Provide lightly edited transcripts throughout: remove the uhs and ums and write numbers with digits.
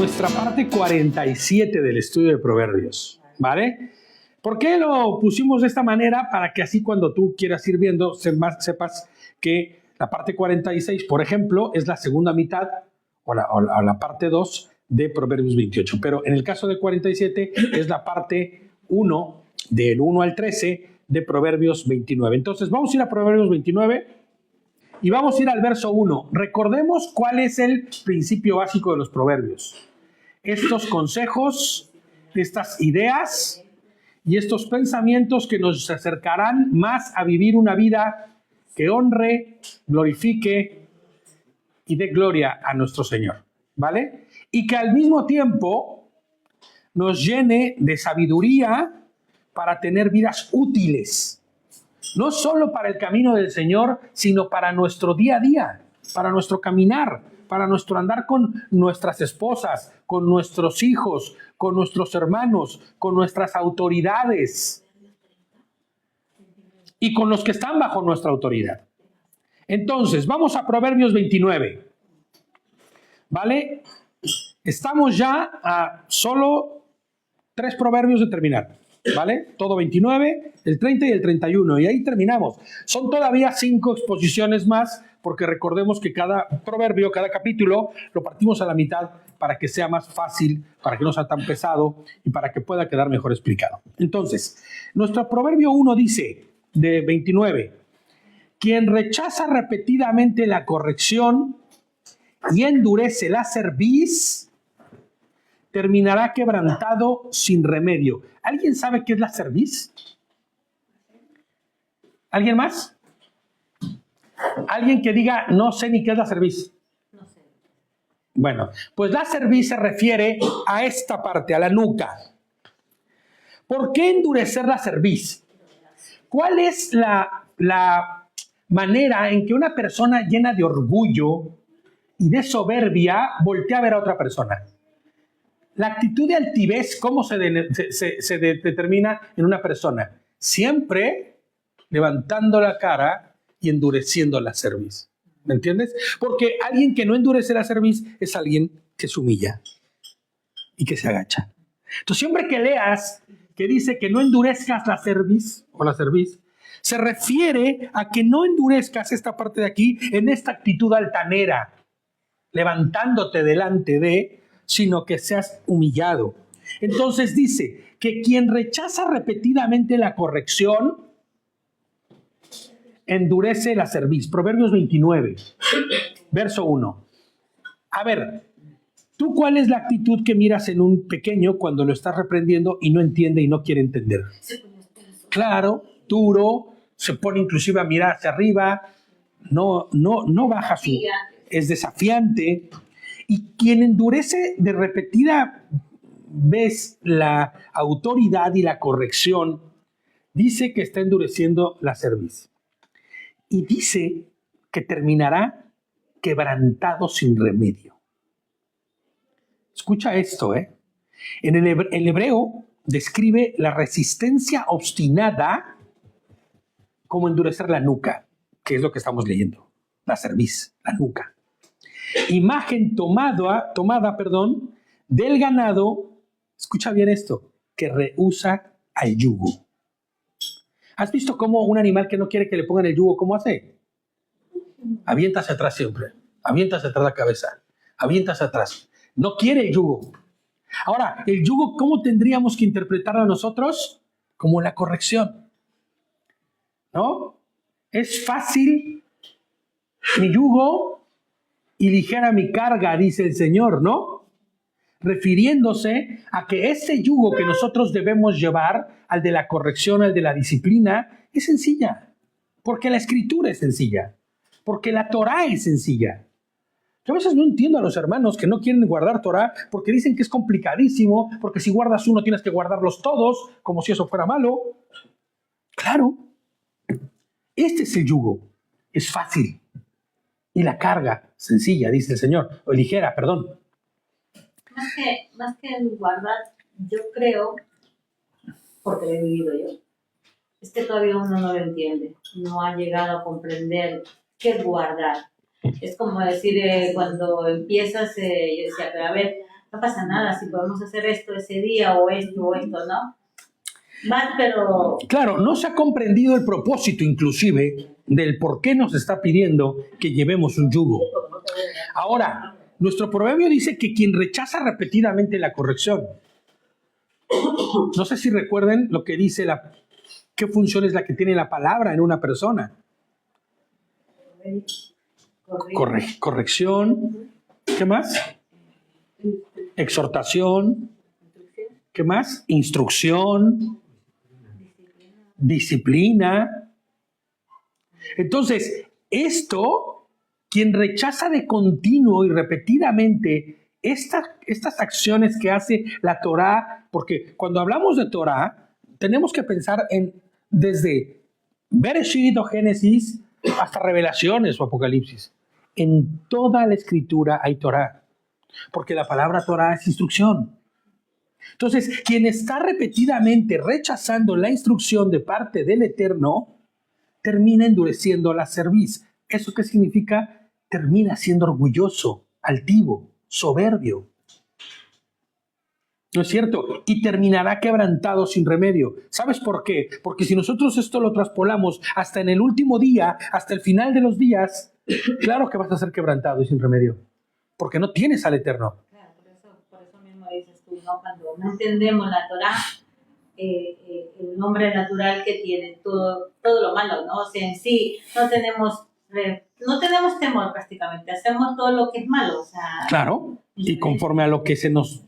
nuestra parte 47 del estudio de Proverbios, ¿vale? ¿Por qué lo pusimos de esta manera? Para que así cuando tú quieras ir viendo, sepas que la parte 46, por ejemplo, es la segunda mitad o la parte 2 de Proverbios 28. Pero en el caso de 47 es la parte 1, del 1 al 13 de Proverbios 29. Entonces vamos a ir a Proverbios 29 y vamos a ir al verso 1. Recordemos cuál es el principio básico de los proverbios. Estos consejos, estas ideas y estos pensamientos que nos acercarán más a vivir una vida que honre, glorifique y dé gloria a nuestro Señor, ¿vale? Y que al mismo tiempo nos llene de sabiduría para tener vidas útiles. No solo para el camino del Señor, sino para nuestro día a día, para nuestro caminar, para nuestro andar con nuestras esposas, con nuestros hijos, con nuestros hermanos, con nuestras autoridades y con los que están bajo nuestra autoridad. Entonces, vamos a Proverbios 29, ¿vale? Estamos ya a solo 3 proverbios de terminar, ¿vale? Todo 29, el 30 y el 31, y ahí terminamos. Son todavía 5 exposiciones más, porque recordemos que cada proverbio, cada capítulo, lo partimos a la mitad para que sea más fácil, para que no sea tan pesado y para que pueda quedar mejor explicado. Entonces, nuestro proverbio 1 dice, de 29, quien rechaza repetidamente la corrección y endurece la cerviz, terminará quebrantado sin remedio. ¿Alguien sabe qué es la cerviz? ¿Alguien más? ¿Alguien que diga, no sé ni qué es la cerviz? No sé. Bueno, pues la cerviz se refiere a esta parte, a la nuca. ¿Por qué endurecer la cerviz? ¿Cuál es la manera en que una persona llena de orgullo y de soberbia voltea a ver a otra persona? La actitud de altivez, ¿cómo se determina en una persona? Siempre levantando la cara y endureciendo la cerviz. ¿Me entiendes? Porque alguien que no endurece la cerviz es alguien que se humilla y que se agacha. Entonces, siempre que leas que dice que no endurezcas la cerviz o la cerviz, se refiere a que no endurezcas esta parte de aquí en esta actitud altanera, levantándote delante de, sino que seas humillado. Entonces dice que quien rechaza repetidamente la corrección, endurece la cerviz. Proverbios 29, verso 1. A ver, ¿tú cuál es la actitud que miras en un pequeño cuando lo estás reprendiendo y no entiende y no quiere entender? Claro, duro, se pone inclusive a mirar hacia arriba, no baja su... es desafiante. Y quien endurece de repetida vez la autoridad y la corrección, dice que está endureciendo la cerviz. Y dice que terminará quebrantado sin remedio. Escucha esto, ¿eh? En el hebreo describe la resistencia obstinada como endurecer la nuca, que es lo que estamos leyendo. La cerviz, la nuca. Imagen tomada, del ganado, escucha bien esto, que rehúsa al yugo. ¿Has visto cómo un animal que no quiere que le pongan el yugo, cómo hace? Avienta hacia atrás siempre, avienta hacia atrás la cabeza, avienta hacia atrás. No quiere el yugo. Ahora, el yugo, ¿cómo tendríamos que interpretarlo nosotros? Como la corrección, ¿no? Es fácil mi yugo y ligera mi carga, dice el Señor, ¿no? Refiriéndose a que ese yugo que nosotros debemos llevar, al de la corrección, al de la disciplina, es sencilla. Porque la Escritura es sencilla. Porque la Torá es sencilla. Yo a veces no entiendo a los hermanos que no quieren guardar Torá porque dicen que es complicadísimo, porque si guardas uno tienes que guardarlos todos, como si eso fuera malo. Claro, este es el yugo. Es fácil. Y la carga, sencilla, dice el Señor, o ligera, perdón. Más que el guardar, yo creo, porque lo he vivido yo, es que todavía uno no lo entiende, no ha llegado a comprender qué es guardar. Es como decir, cuando empiezas, yo decía, pero a ver, no pasa nada si podemos hacer esto ese día o esto, ¿no? Más, pero... Claro, no se ha comprendido el propósito inclusive del por qué nos está pidiendo que llevemos un yugo. Ahora, nuestro proverbio dice que quien rechaza repetidamente la corrección, no sé si recuerden lo que dice qué función es la que tiene la palabra en una persona. Corrección, ¿qué más? Exhortación, ¿qué más? Instrucción, disciplina. Entonces, quien rechaza de continuo y repetidamente estas acciones que hace la Torá, porque cuando hablamos de Torá, tenemos que pensar desde Bereshit o Génesis hasta Revelaciones o Apocalipsis. En toda la Escritura hay Torá, porque la palabra Torá es instrucción. Entonces, quien está repetidamente rechazando la instrucción de parte del Eterno, termina endureciendo la cerviz. ¿Eso qué significa? Termina siendo orgulloso, altivo, soberbio. ¿No es cierto? Y terminará quebrantado sin remedio. ¿Sabes por qué? Porque si nosotros esto lo traspolamos hasta en el último día, hasta el final de los días, claro que vas a ser quebrantado y sin remedio. Porque no tienes al Eterno. Claro, por eso mismo dices tú, ¿no? Cuando no entendemos la Torá, el nombre natural que tiene todo lo malo, ¿no? O sea, en sí no tenemos temor prácticamente, hacemos todo lo que es malo, o sea... Claro, y conforme a lo que se nos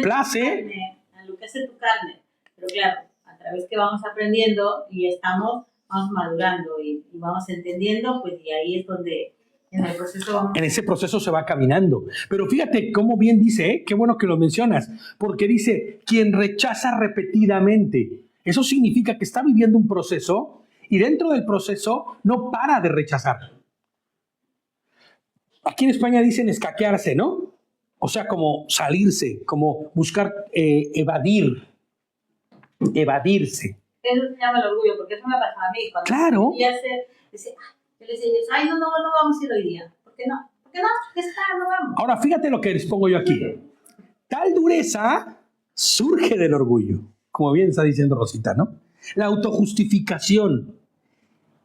place... A lo que hace tu carne, pero claro, a través que vamos aprendiendo y vamos madurando y vamos entendiendo, pues y ahí es donde... En ese proceso se va caminando. Pero fíjate cómo bien dice, qué bueno que lo mencionas, porque dice, quien rechaza repetidamente. Eso significa que está viviendo un proceso y dentro del proceso no para de rechazar. Aquí en España dicen escaquearse, ¿no? O sea, como salirse, como buscar evadirse. Eso se llama el orgullo, porque eso me pasaba a mí. Cuando claro. Yo le decía, ay, no vamos a ir hoy día. ¿Por qué no? ¿Por qué no? Ya está, no vamos. Ahora, fíjate lo que les pongo yo aquí. Tal dureza surge del orgullo, como bien está diciendo Rosita, ¿no? La autojustificación.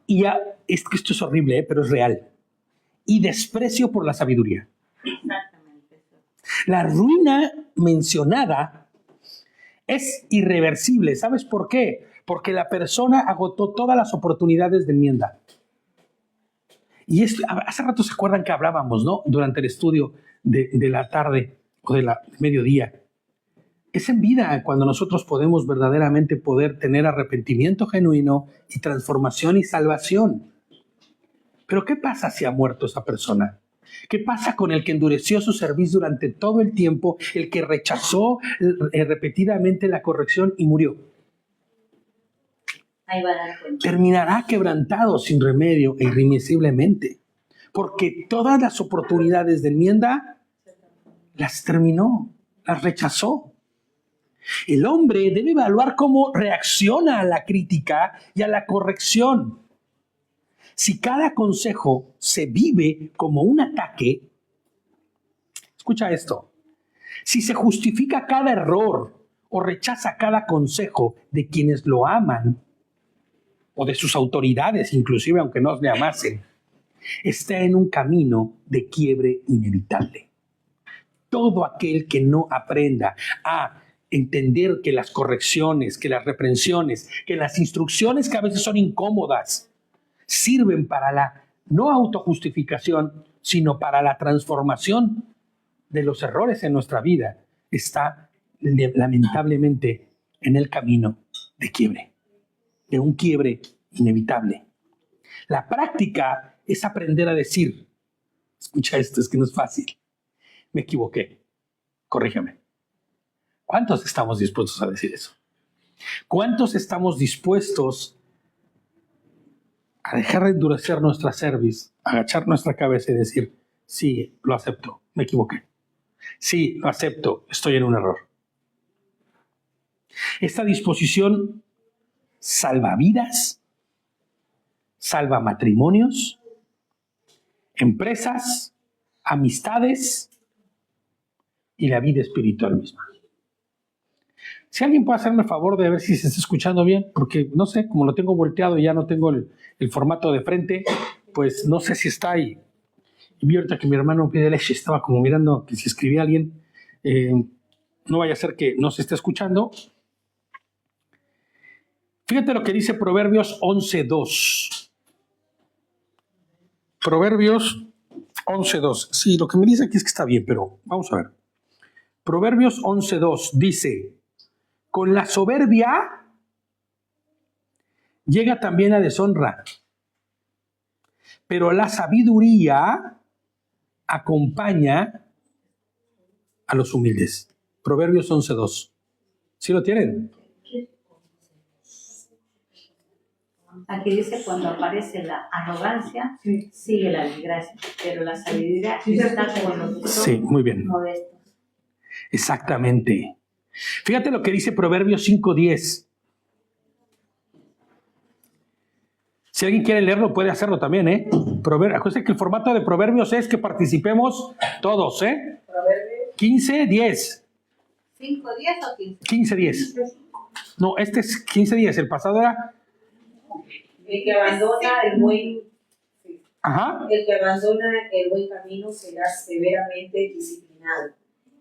Y es que esto es horrible, pero es real. Y desprecio por la sabiduría. Exactamente. La ruina mencionada es irreversible. ¿Sabes por qué? Porque la persona agotó todas las oportunidades de enmienda. Y hace rato se acuerdan que hablábamos, ¿no? Durante el estudio de la tarde o del mediodía. Es en vida cuando nosotros podemos verdaderamente poder tener arrepentimiento genuino y transformación y salvación. Pero ¿qué pasa si ha muerto esa persona? ¿Qué pasa con el que endureció su cerviz durante todo el tiempo, el que rechazó repetidamente la corrección y murió? Ahí va a dar cuenta. Terminará quebrantado sin remedio e irremisiblemente, porque todas las oportunidades de enmienda las terminó, las rechazó. El hombre debe evaluar cómo reacciona a la crítica y a la corrección. Si cada consejo se vive como un ataque, escucha esto, si se justifica cada error o rechaza cada consejo de quienes lo aman, o de sus autoridades, inclusive aunque no le amasen, está en un camino de quiebre inevitable. Todo aquel que no aprenda a entender que las correcciones, que las reprensiones, que las instrucciones que a veces son incómodas, sirven para la no autojustificación, sino para la transformación de los errores en nuestra vida, está lamentablemente en el camino de quiebre, de un quiebre inevitable. La práctica es aprender a decir, escucha esto, es que no es fácil, me equivoqué, corrígeme. ¿Cuántos estamos dispuestos a decir eso? ¿Cuántos estamos dispuestos a dejar de endurecer nuestra cerviz, agachar nuestra cabeza y decir, sí, lo acepto, me equivoqué. Sí, lo acepto, estoy en un error. Esta disposición salva vidas, salva matrimonios, empresas, amistades, y la vida espiritual misma. Si alguien puede hacerme el favor de ver si se está escuchando bien, porque no sé, como lo tengo volteado y ya no tengo el formato de frente, pues no sé si está ahí. Y vi ahorita que mi hermano pide leche, estaba como mirando que si escribía alguien, no vaya a ser que no se esté escuchando. Fíjate lo que dice Proverbios 11:2. Proverbios 11:2. Sí, lo que me dice aquí es que está bien, pero vamos a ver. Proverbios 11:2 dice: con la soberbia llega también la deshonra, pero la sabiduría acompaña a los humildes. Proverbios 11:2. ¿Sí lo tienen? Aquí dice, cuando aparece la arrogancia, sigue la desgracia, pero la sabiduría está con los que son muy bien. modestos. Exactamente. Fíjate lo que dice Proverbios 5:10. Si alguien quiere leerlo, puede hacerlo también, ¿eh? Acuérdense que el formato de Proverbios es que participemos todos, ¿eh? 15:10. ¿5, 10 o 15? 15:10. No, este es 15:10. El pasado era... El que abandona el buen, Ajá. el que abandona el buen camino será severamente disciplinado.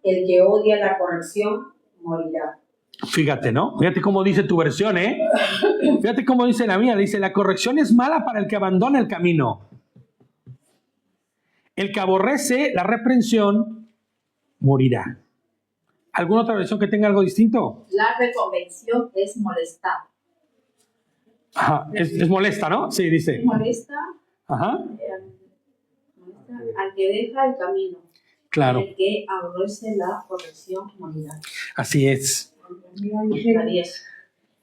El que odia la corrección morirá. Fíjate, ¿no? Fíjate cómo dice tu versión, ¿eh? Fíjate cómo dice la mía. Dice, la corrección es mala para el que abandona el camino. El que aborrece la reprensión morirá. ¿Alguna otra versión que tenga algo distinto? La reconvención es molestar. Ajá, es molesta, ¿no? Sí, dice. Molesta, Ajá. molesta al que deja el camino. Claro. El que aborrece la corrección morirá. Así es.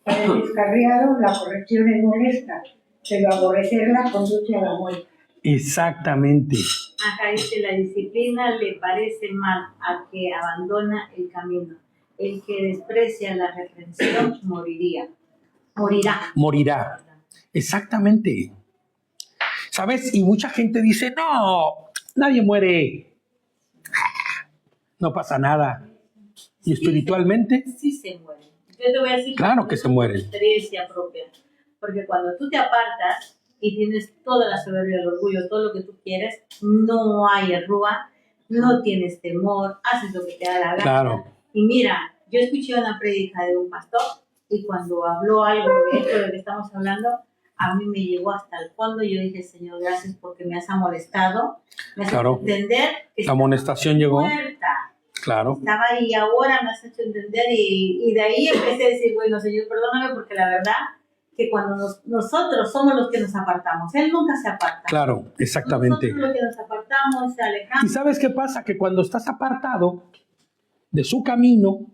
Para el descarriado la corrección es molesta, pero aborrecerla conduce a la muerte. Exactamente. Acá dice, la disciplina le parece mal al que abandona el camino. El que desprecia la reprensión morirá. Morirá. Exactamente. ¿Sabes? Y mucha gente dice, no, nadie muere. No pasa nada. ¿Y espiritualmente? Sí se mueren. Yo te voy a decir, Claro que se mueren. Experiencia propia. Porque cuando tú te apartas y tienes toda la soberbia, el orgullo, todo lo que tú quieres, no hay arruga, no tienes temor, haces lo que te da la gana. Claro. Y mira, yo escuché una prédica de un pastor y cuando habló algo de esto de lo que estamos hablando, a mí me llegó hasta el fondo y yo dije, Señor, gracias porque me has amonestado, me has hecho entender que la amonestación llegó. Muerta. Claro. Estaba ahí y ahora me has hecho entender y de ahí empecé a decir, bueno, Señor, perdóname porque la verdad que cuando nosotros somos los que nos apartamos, Él nunca se aparta. Claro, exactamente. Nosotros los que nos apartamos, se alejamos. ¿Y sabes qué pasa? Que cuando estás apartado de su camino,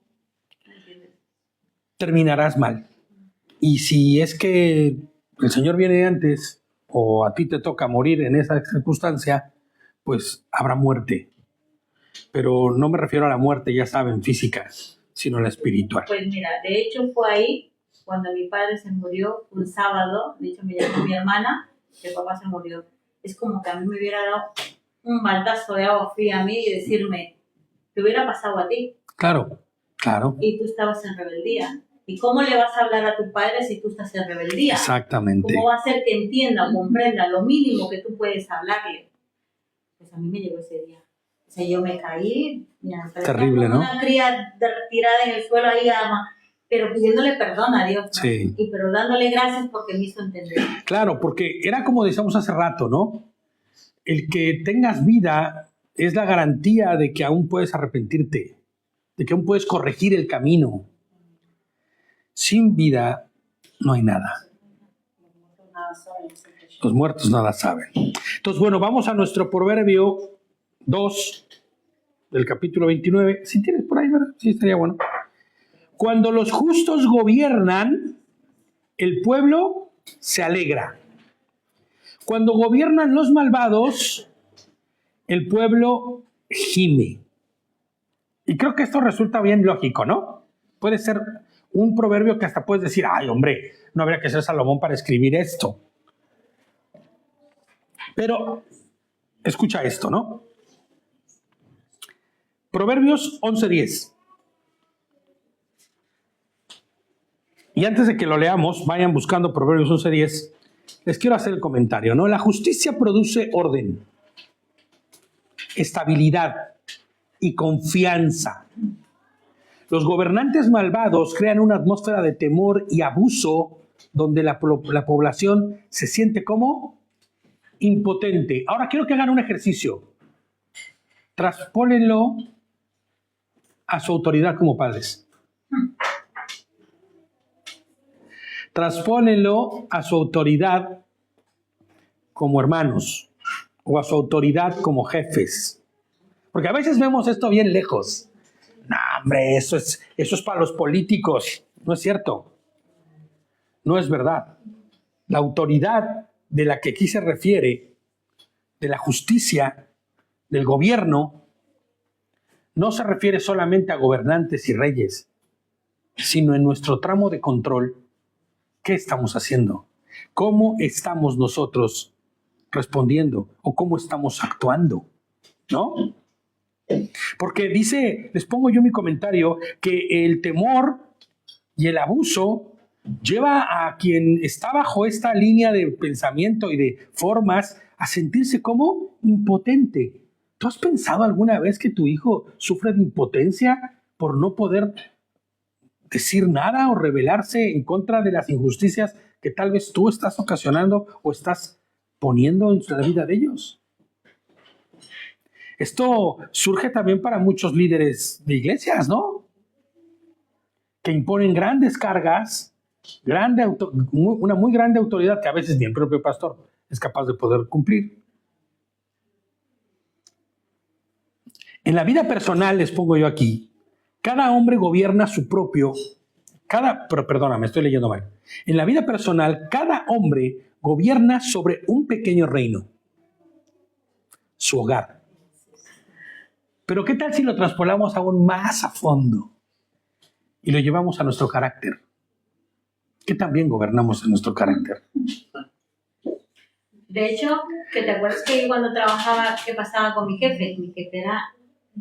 terminarás mal. Y si es que el Señor viene antes o a ti te toca morir en esa circunstancia, pues habrá muerte. Pero no me refiero a la muerte, ya saben, física, sino a la espiritual. Pues mira, de hecho fue ahí cuando mi padre se murió un sábado. De hecho me llamó mi hermana, que el papá se murió. Es como que a mí me hubiera dado un baldazo de agua fría a mí y decirme, te hubiera pasado a ti. Claro, claro. Y tú estabas en rebeldía. ¿Y cómo le vas a hablar a tu padre si tú estás en rebeldía? Exactamente. ¿Cómo va a ser que entienda o comprenda lo mínimo que tú puedes hablarle? Pues a mí me llegó ese día. O sea, yo me caí. Mira, terrible, ¿no? Una cría tirada en el suelo ahí, pero pidiéndole perdón a Dios, ¿no? Sí. Pero dándole gracias porque me hizo entender. Claro, porque era como decíamos hace rato, ¿no? El que tengas vida es la garantía de que aún puedes arrepentirte, de que aún puedes corregir el camino. Sin vida no hay nada. Los muertos nada saben. Entonces, bueno, vamos a nuestro proverbio 2 del capítulo 29. Si tienes por ahí, ¿verdad? Sí, estaría bueno. Cuando los justos gobiernan, el pueblo se alegra. Cuando gobiernan los malvados, el pueblo gime. Y creo que esto resulta bien lógico, ¿no? Puede ser un proverbio que hasta puedes decir, ay, hombre, no habría que ser Salomón para escribir esto. Pero, escucha esto, ¿no? Proverbios 11:10. Y antes de que lo leamos, vayan buscando Proverbios 11:10. Les quiero hacer el comentario, ¿no? La justicia produce orden, estabilidad y confianza. Los gobernantes malvados crean una atmósfera de temor y abuso donde la población se siente como impotente. Ahora quiero que hagan un ejercicio. Transpónenlo a su autoridad como padres. Transpónenlo a su autoridad como hermanos o a su autoridad como jefes. Porque a veces vemos esto bien lejos. No, hombre, eso es para los políticos. No es cierto. No es verdad. La autoridad de la que aquí se refiere, de la justicia, del gobierno, no se refiere solamente a gobernantes y reyes, sino en nuestro tramo de control. ¿Qué estamos haciendo? ¿Cómo estamos nosotros respondiendo? ¿O cómo estamos actuando? ¿No? Porque dice, les pongo yo mi comentario, que el temor y el abuso lleva a quien está bajo esta línea de pensamiento y de formas a sentirse como impotente. ¿Tú has pensado alguna vez que tu hijo sufre de impotencia por no poder decir nada o rebelarse en contra de las injusticias que tal vez tú estás ocasionando o estás poniendo en la vida de ellos? Esto surge también para muchos líderes de iglesias, ¿no? Que imponen grandes cargas, una muy grande autoridad que a veces ni el propio pastor es capaz de poder cumplir. En la vida personal, les pongo yo aquí, cada hombre gobierna su propio, perdóname, estoy leyendo mal. En la vida personal, cada hombre gobierna sobre un pequeño reino, su hogar. Pero ¿qué tal si lo traspolamos aún más a fondo y lo llevamos a nuestro carácter? ¿Qué también gobernamos en nuestro carácter? De hecho, que te acuerdas que cuando trabajaba, ¿qué pasaba con mi jefe? Mi jefe era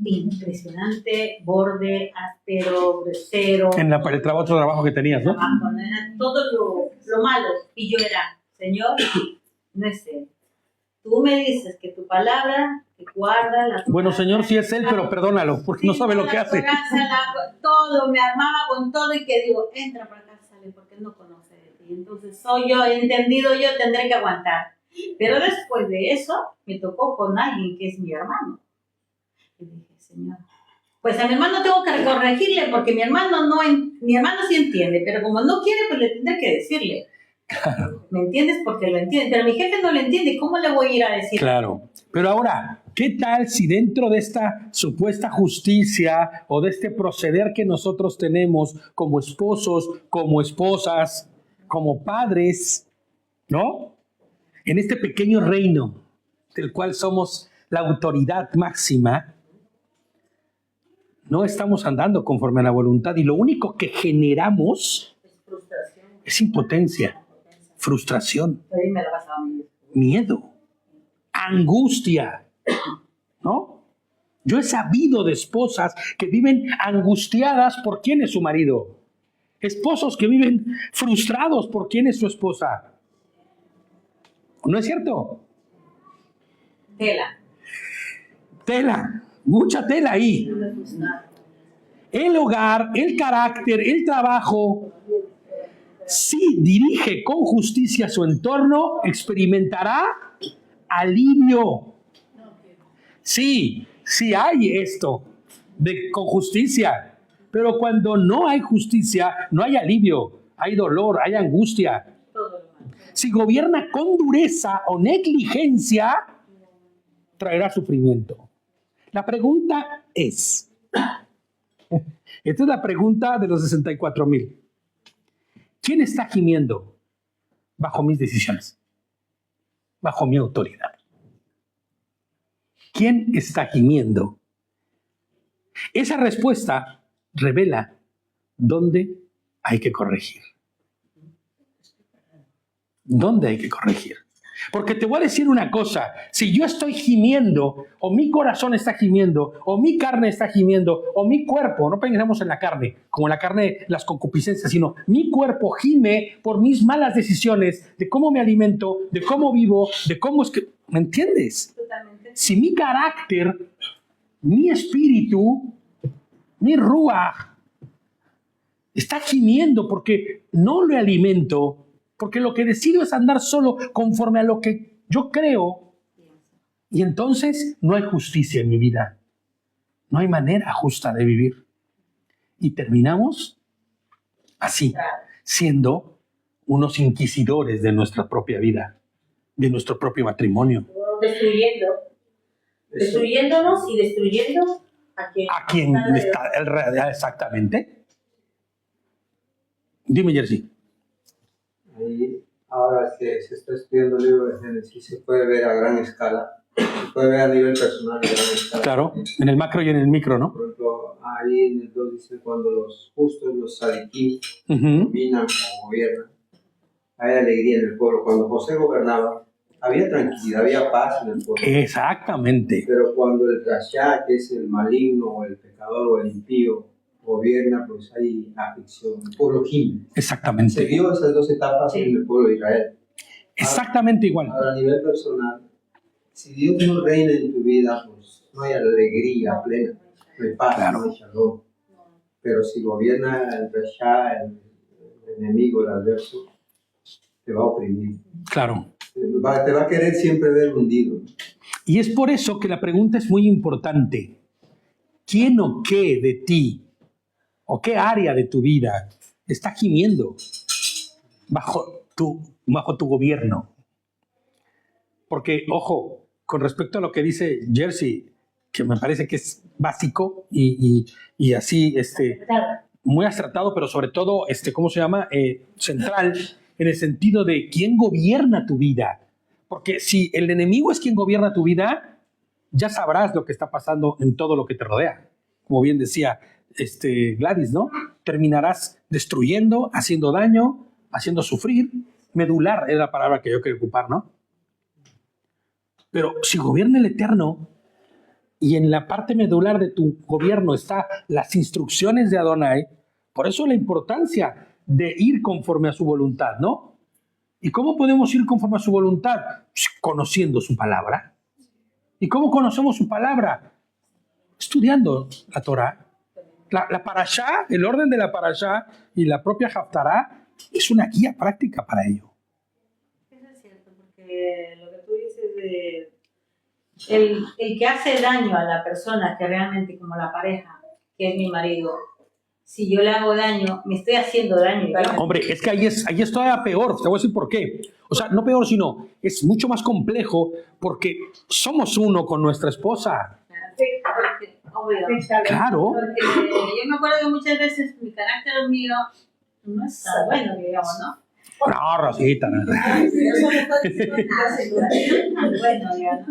impresionante, borde, áspero, grosero. En el otro trabajo que tenías, ¿no? Era todo lo malo. Y yo era, Señor, no es él. Tú me dices que tu palabra te guarda la... Bueno, Señor, sí es él, pero perdónalo, porque no sabe lo que hace. Todo, me armaba con todo y que digo, entra para acá, sale, porque él no conoce de ti. Entonces soy yo, entendido yo, tendré que aguantar. Pero después de eso, me tocó con alguien que es mi hermano. Y dije, Señor, pues a mi hermano tengo que corregirle, porque mi hermano sí entiende, pero como no quiere, pues le tendré que decirle. Claro. ¿Me entiendes? Porque lo entiende, pero mi jefe no lo entiende. ¿Cómo le voy a ir a decir? Claro. Pero ahora, ¿qué tal si dentro de esta supuesta justicia o de este proceder que nosotros tenemos como esposos, como esposas, como padres, ¿no? En este pequeño reino del cual somos la autoridad máxima, no estamos andando conforme a la voluntad y lo único que generamos es impotencia, frustración, miedo, angustia, ¿no? Yo he sabido de esposas que viven angustiadas por quién es su marido, esposos que viven frustrados por quién es su esposa. ¿No es cierto? Tela, mucha tela ahí. El hogar, el carácter, el trabajo, si dirige con justicia su entorno, experimentará alivio. Sí hay esto con justicia, pero cuando no hay justicia, no hay alivio, hay dolor, hay angustia. Si gobierna con dureza o negligencia, traerá sufrimiento. La pregunta es, esta es la pregunta de los 64,000. ¿Quién está gimiendo bajo mis decisiones? Bajo mi autoridad. ¿Quién está gimiendo? Esa respuesta revela dónde hay que corregir. ¿Dónde hay que corregir? Porque te voy a decir una cosa, si yo estoy gimiendo, o mi corazón está gimiendo, o mi carne está gimiendo, o mi cuerpo, no pensemos en la carne, como la carne, las concupiscencias, sino mi cuerpo gime por mis malas decisiones, de cómo me alimento, de cómo vivo, de cómo es que... ¿Me entiendes? Totalmente. Si mi carácter, mi espíritu, mi ruaj, está gimiendo porque no lo alimento, porque lo que decido es andar solo conforme a lo que yo creo, y entonces no hay justicia en mi vida. No hay manera justa de vivir. Y terminamos así, siendo unos inquisidores de nuestra propia vida, de nuestro propio matrimonio. Destruyéndonos y destruyendo a quien está alrededor. Exactamente. Dime, Jersey. Ahí, ahora que se está estudiando el libro de Génesis, se puede ver a gran escala, se puede ver a nivel personal a gran escala. Claro, en el macro y en el micro, ¿no? Por ejemplo, ahí en el 2 dice, cuando los justos, los sadiquí, Uh-huh. dominan o gobiernan, hay alegría en el pueblo. Cuando José gobernaba, había tranquilidad, había paz en el pueblo. Exactamente. Pero cuando el rasha, que es el maligno o el pecador o el impío, gobierna, pues hay aflicción. El pueblo gime. Se Exactamente. vio esas dos etapas en el pueblo de Israel. Exactamente igual. Ahora, a nivel personal, si Dios no reina en tu vida, pues no hay alegría plena, no hay paz, Claro. no hay shalom. Pero si gobierna el rasha, el enemigo, el adverso, te va a oprimir. Claro. Te va a querer siempre ver hundido. Y es por eso que la pregunta es muy importante. ¿Quién o qué de ti, o qué área de tu vida está gimiendo bajo tu gobierno? Porque, ojo, con respecto a lo que dice Jersey, que me parece que es básico y así, muy acertado, pero sobre todo, ¿cómo se llama? Central, en el sentido de quién gobierna tu vida. Porque si el enemigo es quien gobierna tu vida, ya sabrás lo que está pasando en todo lo que te rodea. Como bien decía Gladys, ¿no? Terminarás destruyendo, haciendo daño, haciendo sufrir. Medular es la palabra que yo quería ocupar, ¿no? Pero si gobierna el Eterno y en la parte medular de tu gobierno están las instrucciones de Adonai, por eso la importancia de ir conforme a su voluntad, ¿no? ¿Y cómo podemos ir conforme a su voluntad? Pues conociendo su palabra. ¿Y cómo conocemos su palabra? Estudiando la Torah. La parashá, el orden de la parashá y la propia Haftará es una guía práctica para ello. Eso es cierto, porque lo que tú dices de el que hace daño a la persona, que realmente como la pareja, que es mi marido, si yo le hago daño, me estoy haciendo daño. Hombre, es que ahí es todavía peor. Te voy a decir por qué. O sea, no peor, sino es mucho más complejo porque somos uno con nuestra esposa. Sí, porque, obvio. Claro. Porque yo me acuerdo que muchas veces mi carácter mío no está bueno, digamos, ¿no? No, Rosita. No. Bueno, digamos.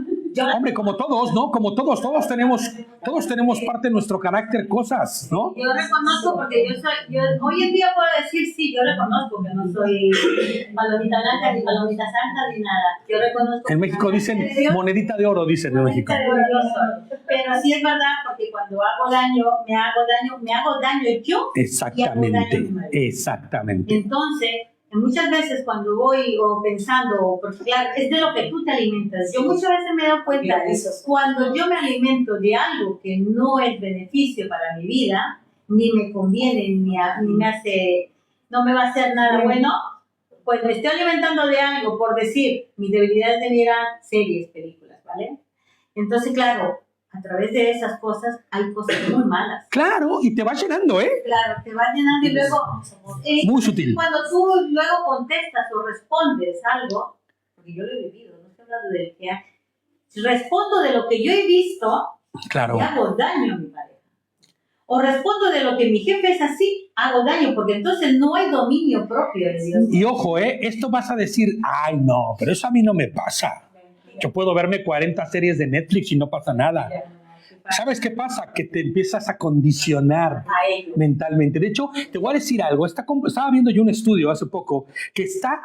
Hombre, como todos, ¿no? Como todos tenemos parte de nuestro carácter cosas, ¿no? Yo reconozco porque hoy en día puedo decir sí, yo reconozco que no soy palomita blanca ni palomita santa ni nada. Yo reconozco. En México dicen monedita de oro, dicen en México. Pero sí es verdad porque cuando hago daño yo. Exactamente, exactamente. Entonces, muchas veces cuando voy o pensando, porque claro, es de lo que tú te alimentas. Yo muchas veces me he dado cuenta de eso. Cuando yo me alimento de algo que no es beneficio para mi vida, ni me conviene, ni me hace, no me va a hacer nada bueno, pues me estoy alimentando de algo, por decir, mis debilidades de mirar series, películas, ¿vale? Entonces, claro, a través de esas cosas hay cosas muy malas. Claro, y te va llenando, ¿eh? Claro, te va llenando y luego... Muy sutil. Cuando tú luego contestas o respondes algo, porque yo lo he vivido, no estoy hablando de que si respondo de lo que yo he visto, Claro. y hago daño a mi pareja. O respondo de lo que mi jefe es así, hago daño, porque entonces no hay dominio propio de Dios. Y ojo, esto vas a decir, ay no, pero eso a mí no me pasa. Yo puedo verme 40 series de Netflix y no pasa nada. ¿Sabes qué pasa? Que te empiezas a condicionar mentalmente. De hecho, te voy a decir algo. Estaba viendo yo un estudio hace poco que está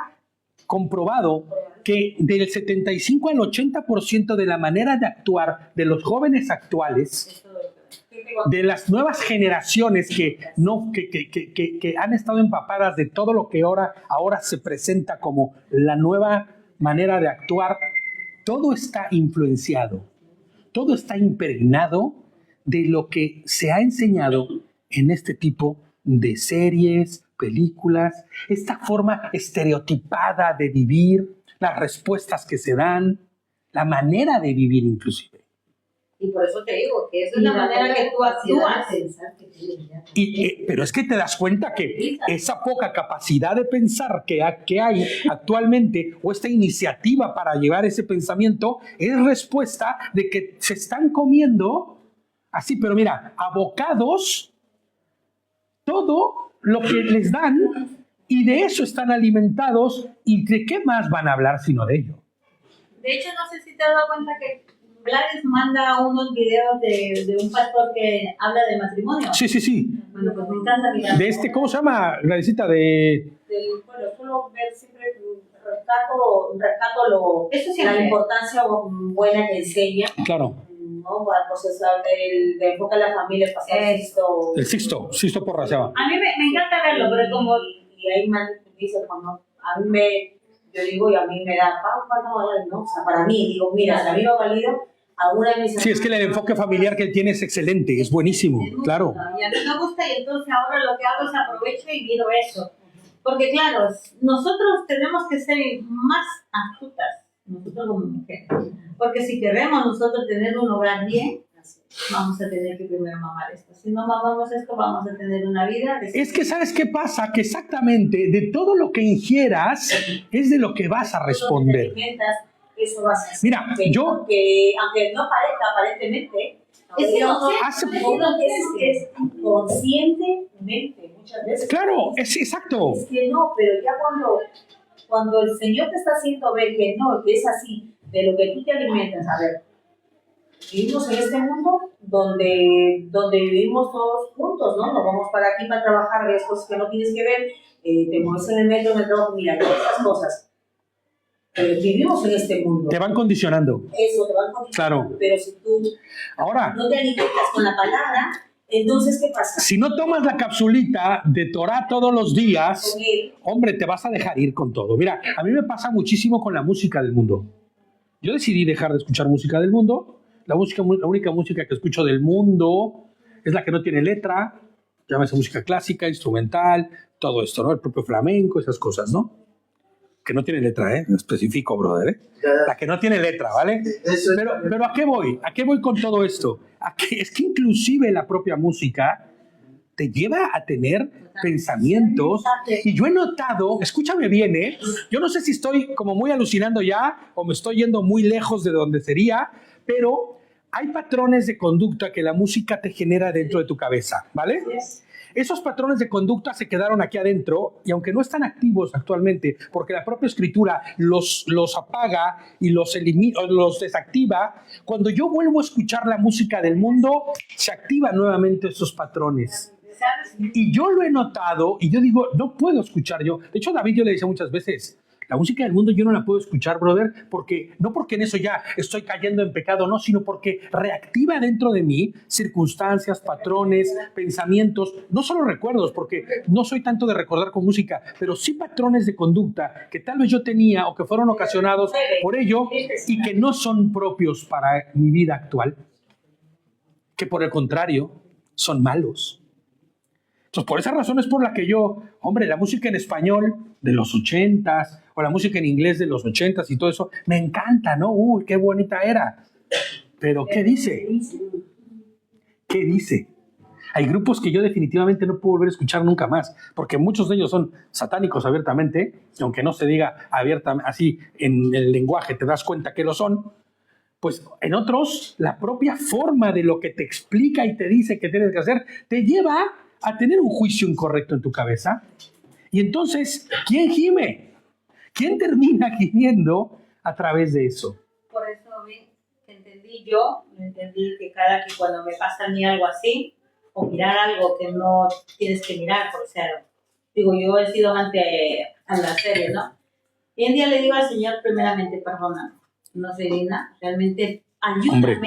comprobado que del 75 al 80% de la manera de actuar de los jóvenes actuales, de las nuevas generaciones que han estado empapadas de todo lo que ahora se presenta como la nueva manera de actuar, todo está influenciado, todo está impregnado de lo que se ha enseñado en este tipo de series, películas, esta forma estereotipada de vivir, las respuestas que se dan, la manera de vivir inclusive. Y por eso te digo que esa es la manera que tú actúas. Pero es que te das cuenta que esa poca capacidad de pensar que hay actualmente, o esta iniciativa para llevar ese pensamiento, es respuesta de que se están comiendo, así, pero mira, abocados, todo lo que les dan, y de eso están alimentados, y de qué más van a hablar sino de ello. De hecho, no sé si te has dado cuenta que Gladys manda unos videos de un pastor que habla de matrimonio. Sí. Bueno, pues me encanta mirar. De ¿cómo se llama, Gladysita? Bueno, suelo ver siempre rescato la importancia buena que enseña. Claro. ¿No? Pues el enfoque a la familia, el pastor Sixto Porras se llama. A mí me encanta verlo, pero como... Y ahí dice, cuando a mí yo digo, y a mí me da, ¿no? O sea, para mí, digo, mira, si a mí me ha valido, alguna de mis... Sí, es que el enfoque familiar que él tiene es excelente, es buenísimo, claro. Y a mí me gusta, y entonces ahora lo que hago es aprovecho y miro eso. Porque claro, nosotros tenemos que ser más astutas, nosotros como mujeres. Porque si queremos nosotros tener un hogar bien, vamos a tener que primero mamar esto. Si no mamamos esto, vamos a tener una vida... Es que ¿sabes qué pasa? Que exactamente de todo lo que ingieras es de lo que vas a responder. Eso vas a hacer. Mira, aunque no parezca aparentemente, es conscientemente muchas veces. Claro, es exacto. Es que no, pero ya cuando el Señor te está haciendo ver que no, que es así, de lo que tú te alimentas, a ver, vivimos en este mundo donde vivimos todos juntos, ¿no? Nos vamos para aquí para trabajar, ves cosas que no tienes que ver, te mueves en el metro, en el trabajo, mira, todas estas cosas. Vivimos en este mundo. Te van condicionando. Eso, te van condicionando. Claro. Pero si tú ahora no te alimentas con la palabra, entonces, ¿qué pasa? Si no tomas la capsulita de Torah todos los días, hombre, te vas a dejar ir con todo. Mira, a mí me pasa muchísimo con la música del mundo. Yo decidí dejar de escuchar música del mundo. La única música que escucho del mundo es la que no tiene letra, llámese música clásica, instrumental, todo esto, ¿no? El propio flamenco, esas cosas, ¿no? Que no tiene letra, ¿eh? Especifico, brother, ¿eh? La que no tiene letra, ¿vale? Pero ¿a qué voy? ¿A qué voy con todo esto? Es que inclusive la propia música te lleva a tener pensamientos. Y yo he notado, escúchame bien, ¿eh? Yo no sé si estoy como muy alucinando ya o me estoy yendo muy lejos de donde sería, pero hay patrones de conducta que la música te genera dentro de tu cabeza, ¿vale? Esos patrones de conducta se quedaron aquí adentro y aunque no están activos actualmente, porque la propia escritura los apaga y los desactiva, cuando yo vuelvo a escuchar la música del mundo, se activan nuevamente esos patrones. Y yo lo he notado y yo digo, no puedo escuchar yo. De hecho, David, yo le decía muchas veces, la música del mundo yo no la puedo escuchar, brother, no porque en eso ya estoy cayendo en pecado, no, sino porque reactiva dentro de mí circunstancias, patrones, pensamientos, no solo recuerdos, porque no soy tanto de recordar con música, pero sí patrones de conducta que tal vez yo tenía o que fueron ocasionados por ello y que no son propios para mi vida actual, que por el contrario son malos. Entonces, por esa razón es por la que yo, hombre, la música en español de los 80s o la música en inglés de los 80s y todo eso, me encanta, ¿no? Uy, qué bonita era. Pero, ¿qué dice? ¿Qué dice? Hay grupos que yo definitivamente no puedo volver a escuchar nunca más, porque muchos de ellos son satánicos abiertamente, y aunque no se diga abiertamente, así en el lenguaje te das cuenta que lo son, pues en otros, la propia forma de lo que te explica y te dice que tienes que hacer, te lleva a tener un juicio incorrecto en tu cabeza. Y entonces, ¿quién gime? ¿Quién termina gimiendo a través de eso? Por eso entendí que cuando me pasa a mí algo así, o mirar algo que no tienes que mirar, por ser, digo, yo he sido amante a las series, ¿no? Y un día le digo al Señor, primeramente, perdóname, no sé, Lina, realmente ayúdame. Hombre,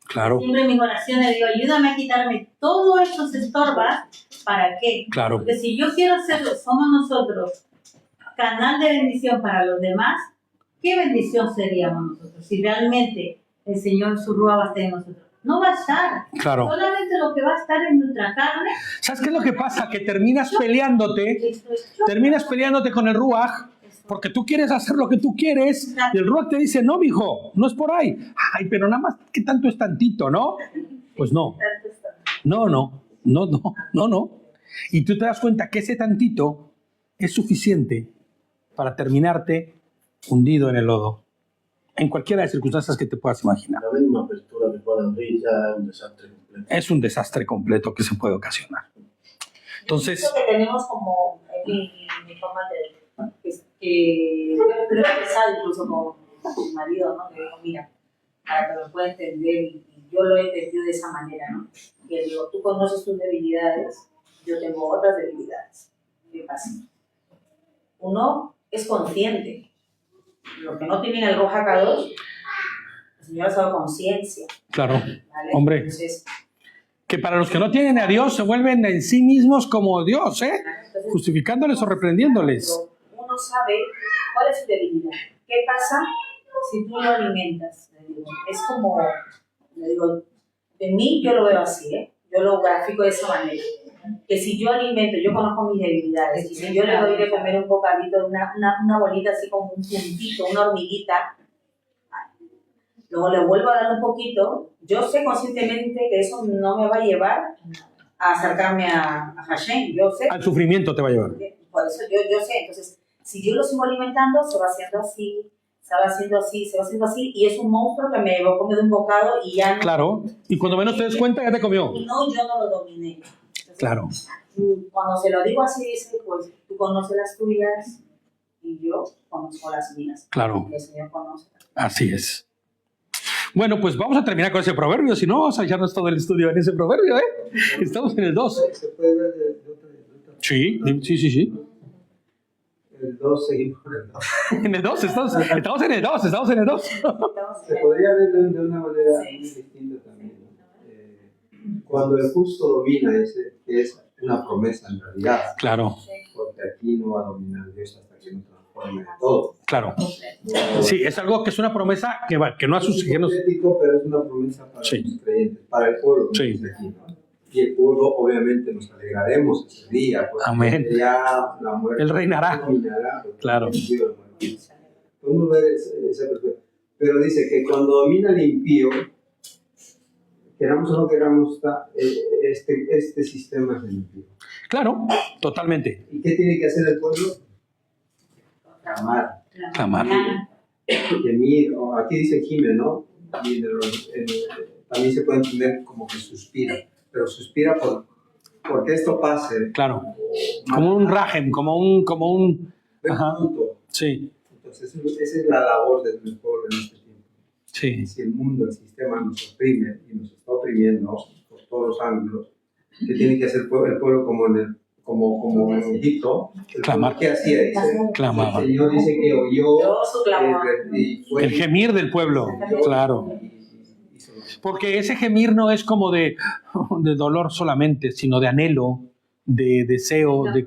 claro, Siempre en mis oraciones le digo, ayúdame a quitarme todos estos estorbas. ¿Para qué? claro, Porque si yo quiero hacerlo, somos nosotros, canal de bendición para los demás, ¿qué bendición seríamos nosotros? Si realmente el Señor, su rúa va a estar en nosotros. No va a estar. claro. Solamente lo que va a estar en nuestra carne. ¿Sabes qué es lo que pasa? Que terminas peleándote con el Ruach, porque tú quieres hacer lo que tú quieres, y el Ruach te dice, no, mijo, no es por ahí. Ay, pero nada más, ¿qué tanto es tantito, no? Pues no. No. Y tú te das cuenta que ese tantito es suficiente para terminarte hundido en el lodo, en cualquiera de las circunstancias que te puedas imaginar. La mínima apertura que pueda abrir ya es un desastre completo. Es un desastre completo que se puede ocasionar. Entonces, Yo pienso que tenemos como mi forma de que yo creo que pesado incluso con mi marido, ¿no? Le digo, mira, para que me pueda entender, y yo lo he entendido de esa manera, ¿no? Que le digo, tú conoces tus debilidades, yo tengo otras debilidades. ¿Qué pasa? Uno es consciente. Los que no tienen el Roja K2, el Señor ha dado conciencia. claro, ¿Vale? hombre, Entonces, que para los que no tienen a Dios se vuelven en sí mismos como Dios, entonces, justificándoles o reprendiéndoles. pero uno sabe cuál es su debilidad. ¿Qué pasa si tú lo alimentas? Le digo, es como, le digo, de mí yo lo veo así, yo lo grafico de esa manera. Que si yo alimento, yo conozco mis debilidades, y si yo le doy de comer un bocadito, una bolita así como un puntito, una hormiguita, luego le vuelvo a dar un poquito, yo sé conscientemente que eso no me va a llevar a acercarme a Hashem, yo sé. Al sufrimiento te va a llevar. Por eso yo sé, entonces, si yo lo sigo alimentando, se va haciendo así, se va haciendo así, se va haciendo así, y es un monstruo que me va a comer de un bocado y ya no. Claro, y cuando menos te des cuenta ya te comió. Y no, yo no lo dominé. Entonces, Claro, cuando se lo digo así, dice, pues tú conoces las tuyas y yo conozco las mías. claro, Y el Señor conoce. así es. Bueno, pues vamos a terminar con ese proverbio, si no vamos a echarnos todo el estudio en ese proverbio, ¿eh? Estamos en el 2. Se puede ver de otra. Sí. El 2 seguimos con el 2. En el 2, estamos en el 2, estamos en el 2. Se podría ver de una manera muy distinta también, ¿no? Cuando el justo domina, que es una promesa en realidad, Claro, porque aquí no va a dominar Dios hasta que no transforme todo. claro. Sí, es algo que es una promesa que no ha Es sucedido. hipotético, pero es una promesa para Sí. los creyentes, para el pueblo que Sí. está aquí, ¿no? Y el pueblo, obviamente, nos alegraremos ese día, porque Amén. ya la muerte Él reinará. dominará, porque Claro. ha vencido la muerte. Podemos ver esa perspectiva. Pero dice que cuando domina el impío, queramos o no queramos, este sistema es el impío. Claro, totalmente. ¿Y qué tiene que hacer el pueblo? Clamar, Clamar. gemir, o aquí dice gime, ¿no? Y también se puede entender como que suspira, pero suspira porque esto pase. Claro. Como un rajem, como un. Ven Ajá. fruto. Sí, Entonces, esa es la labor del pueblo en este tiempo. sí, Si el mundo, el sistema nos oprime y nos está oprimiendo por todos los ángulos, ¿qué tiene que hacer el pueblo como en Egipto? El Clamar. pueblo, ¿qué hacía? Dice, clamaba. el Señor dice que oyó Yo su clamor. y fue- El gemir del pueblo, claro. y hizo lo que- Porque ese gemir no es como de dolor solamente, sino de anhelo, de deseo de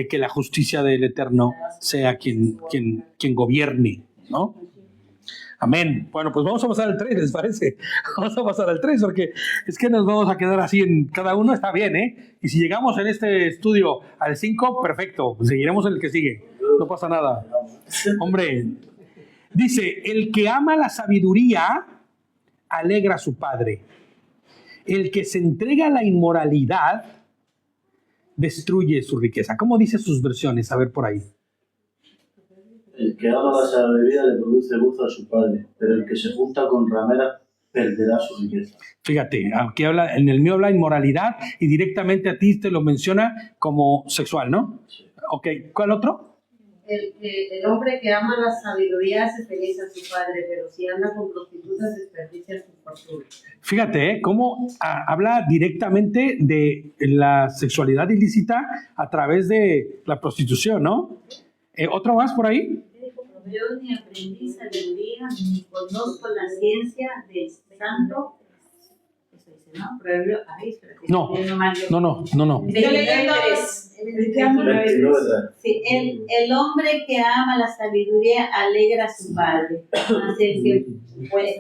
que la justicia del Eterno sea quien gobierne, ¿no? Amén. Bueno, pues vamos a pasar al 3, ¿les parece? Vamos a pasar al 3 porque es que nos vamos a quedar así en cada uno, está bien, ¿eh? Y si llegamos en este estudio al 5, perfecto, seguiremos en el que sigue, no pasa nada. Hombre, dice, el que ama la sabiduría alegra a su padre. El que se entrega a la inmoralidad destruye su riqueza. ¿Cómo dice sus versiones? A ver por ahí. El que ama la sabiduría le produce gozo a su padre, pero el que se junta con rameras perderá su riqueza. Fíjate, aquí habla, en el mío habla inmoralidad y directamente a ti te lo menciona como sexual, ¿no? Ok, ¿cuál otro? El hombre que ama la sabiduría hace feliz a su padre, pero si anda con prostitutas desperdicia su fortuna. Fíjate, cómo habla directamente de la sexualidad ilícita a través de la prostitución, ¿no? ¿Otro más por ahí? Yo ni aprendí sabiduría, ni conozco la ciencia del santo. Eso dice, ¿no? Proverbio, espérate, No. estoy leyendo mal yo. No. Estoy leyendo el que ama 29, Sí, el hombre que ama la sabiduría alegra a su padre,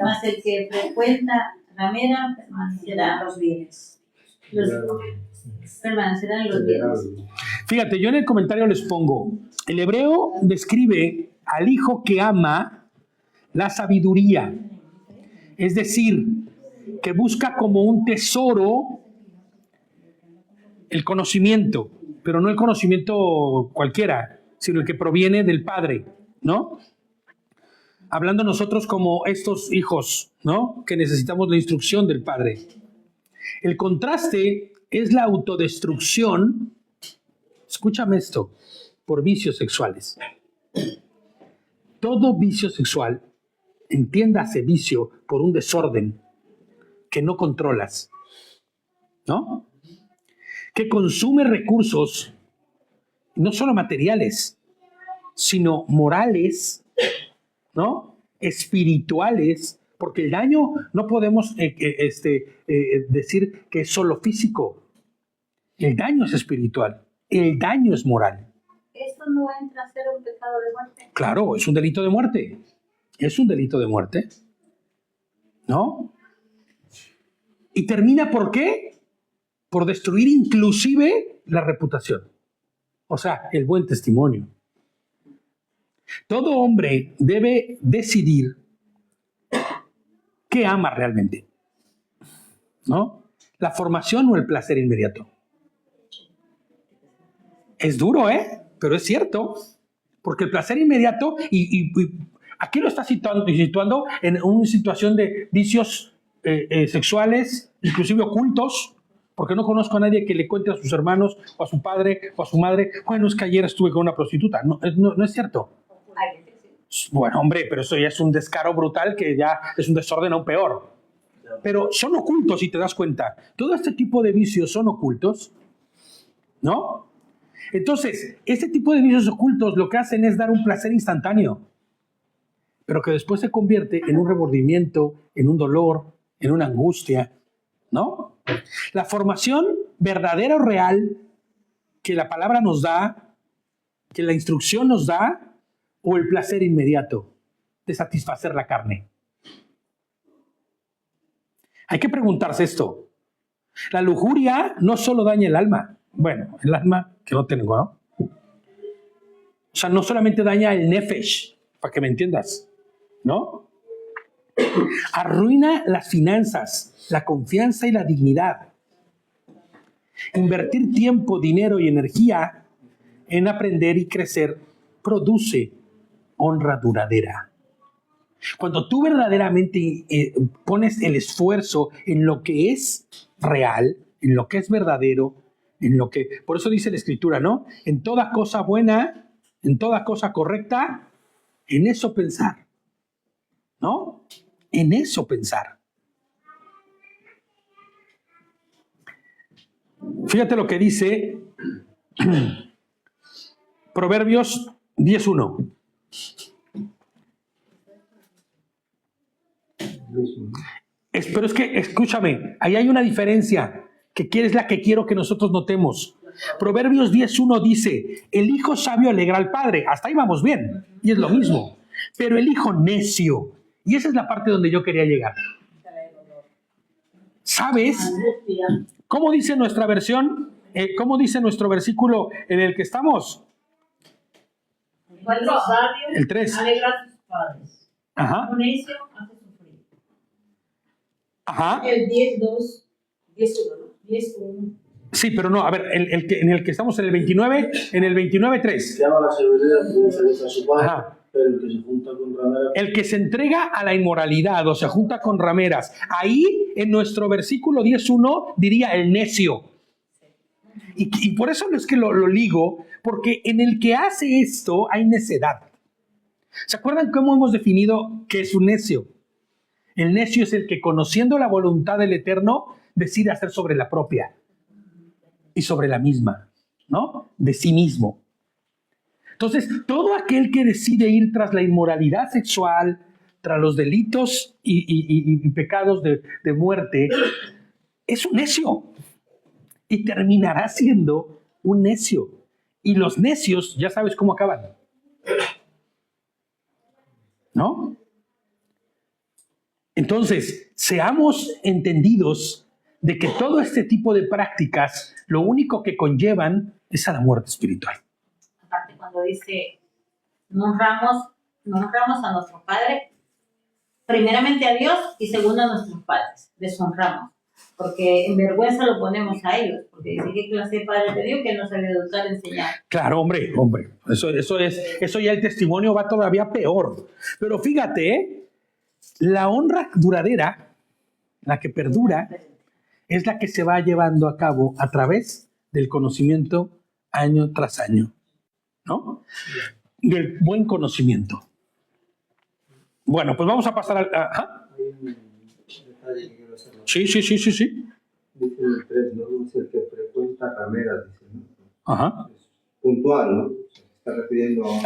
más el que frecuenta ramera permanecerá los bienes. permanecerán los bienes. Fíjate, yo en el comentario les pongo, el hebreo describe al hijo que ama la sabiduría, es decir, que busca como un tesoro el conocimiento, pero no el conocimiento cualquiera, sino el que proviene del Padre, ¿no? Hablando nosotros como estos hijos, ¿no? Que necesitamos la instrucción del Padre. El contraste es la autodestrucción, escúchame esto, por vicios sexuales. Todo vicio sexual, entiéndase vicio por un desorden que no controlas, ¿no? Que consume recursos, no solo materiales, sino morales, ¿no? Espirituales, porque el daño no podemos decir que es solo físico. El daño es espiritual, el daño es moral. ¿Esto no entra a ser un pecado de muerte? Claro, es un delito de muerte. Es un delito de muerte, ¿no? ¿Y termina por qué? Por destruir inclusive la reputación. O sea, el buen testimonio. Todo hombre debe decidir qué ama realmente, ¿no? La formación o el placer inmediato. Es duro, pero es cierto. Porque el placer inmediato, y aquí lo está situando en una situación de vicios sexuales, inclusive ocultos, porque no conozco a nadie que le cuente a sus hermanos o a su padre o a su madre, bueno, es que ayer estuve con una prostituta. No es cierto. Bueno, hombre, pero eso ya es un descaro brutal que ya es un desorden aún peor. Pero son ocultos, si te das cuenta. Todo este tipo de vicios son ocultos, ¿no? Entonces, este tipo de vicios ocultos lo que hacen es dar un placer instantáneo, pero que después se convierte en un remordimiento, en un dolor, en una angustia, ¿no? La formación verdadera o real que la palabra nos da, que la instrucción nos da, o el placer inmediato de satisfacer la carne. Hay que preguntarse esto. La lujuria no solo daña el alma. Bueno, el alma que no tengo, ¿no? O sea, no solamente daña el nefesh, para que me entiendas, ¿no? Arruina las finanzas, la confianza y la dignidad. Invertir tiempo, dinero y energía en aprender y crecer produce honra duradera. Cuando tú verdaderamente pones el esfuerzo en lo que es real, en lo que es verdadero, en lo que, por eso dice la Escritura, ¿no? En toda cosa buena, en toda cosa correcta, en eso pensar, ¿no? En eso pensar. Fíjate lo que dice Proverbios 10:1. Pero es que, escúchame, ahí hay una diferencia que es la que quiero que nosotros notemos. Proverbios 10:1 dice, el hijo sabio alegra al padre. Hasta ahí vamos bien, y es lo mismo. Pero el hijo necio, y esa es la parte donde yo quería llegar. ¿Sabes? ¿Cómo dice nuestra versión? ¿Cómo dice nuestro versículo en el que estamos? ¿Cuál sabio? El 3. Alegra a sus padres. Ajá. Un necio hace sufrir. Ajá. El 10.2, 10.1, ¿no? 10.1. Sí, pero no, a ver, en el que estamos en el 29, en el 29:3. Que ama la sabiduría produce gusto a su padre, Ajá. pero el que se junta con rameras. El que se entrega a la inmoralidad o se junta con rameras. Ahí, en nuestro versículo 10:1, diría el necio. Y por eso es que lo ligo, porque en el que hace esto hay necedad. ¿Se acuerdan cómo hemos definido qué es un necio? El necio es el que, conociendo la voluntad del Eterno, decide hacer sobre la propia y sobre la misma, ¿no? De sí mismo. Entonces, todo aquel que decide ir tras la inmoralidad sexual, tras los delitos y pecados de muerte, es un necio. Y terminará siendo un necio. Y los necios, ya sabes cómo acaban. ¿No? Entonces, seamos entendidos de que todo este tipo de prácticas, lo único que conllevan es a la muerte espiritual. Aparte, cuando dice, no honramos a nuestro Padre, primeramente a Dios y segundo a nuestros padres, deshonramos. Porque en vergüenza lo ponemos a ellos, porque dice, ¿qué clase de padre te dio que no sabe educar, enseñar? Claro, hombre. Eso ya el testimonio va todavía peor. Pero fíjate, la honra duradera, la que perdura, es la que se va llevando a cabo a través del conocimiento año tras año, ¿no? Del buen conocimiento. Bueno, pues vamos a pasar al... ¿Ajá? Hay un detalle que quiero hacer. Sí. Dice en el 3, ¿no? Es el que frecuenta rameras, dice, ¿no? Ajá. Es puntual, ¿no? Se está refiriendo a...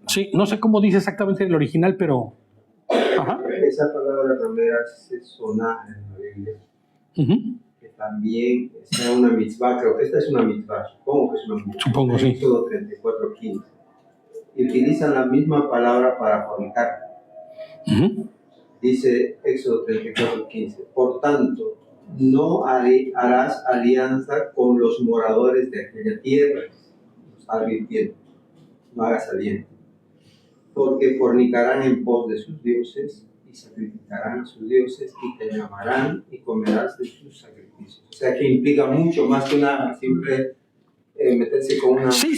Sí, no sé cómo dice exactamente en el original, pero... Ajá. Esa palabra rameras es sonar en la Biblia. Uh-huh. Que también está una mitzvah, creo que esta es una mitzvah, supongo que es una mitzvah. Supongo, sí. Éxodo 34:15. Y utilizan la misma palabra para fornicar. Uh-huh. Dice Éxodo 34:15. Por tanto, no harás alianza con los moradores de aquella tierra. Nos está advirtiendo. No hagas alianza. Porque fornicarán en pos de sus dioses y sacrificarán a sus dioses y te llamarán y comerás de sus sacrificios. O sea que implica mucho más que una simple meterse con una... Sí.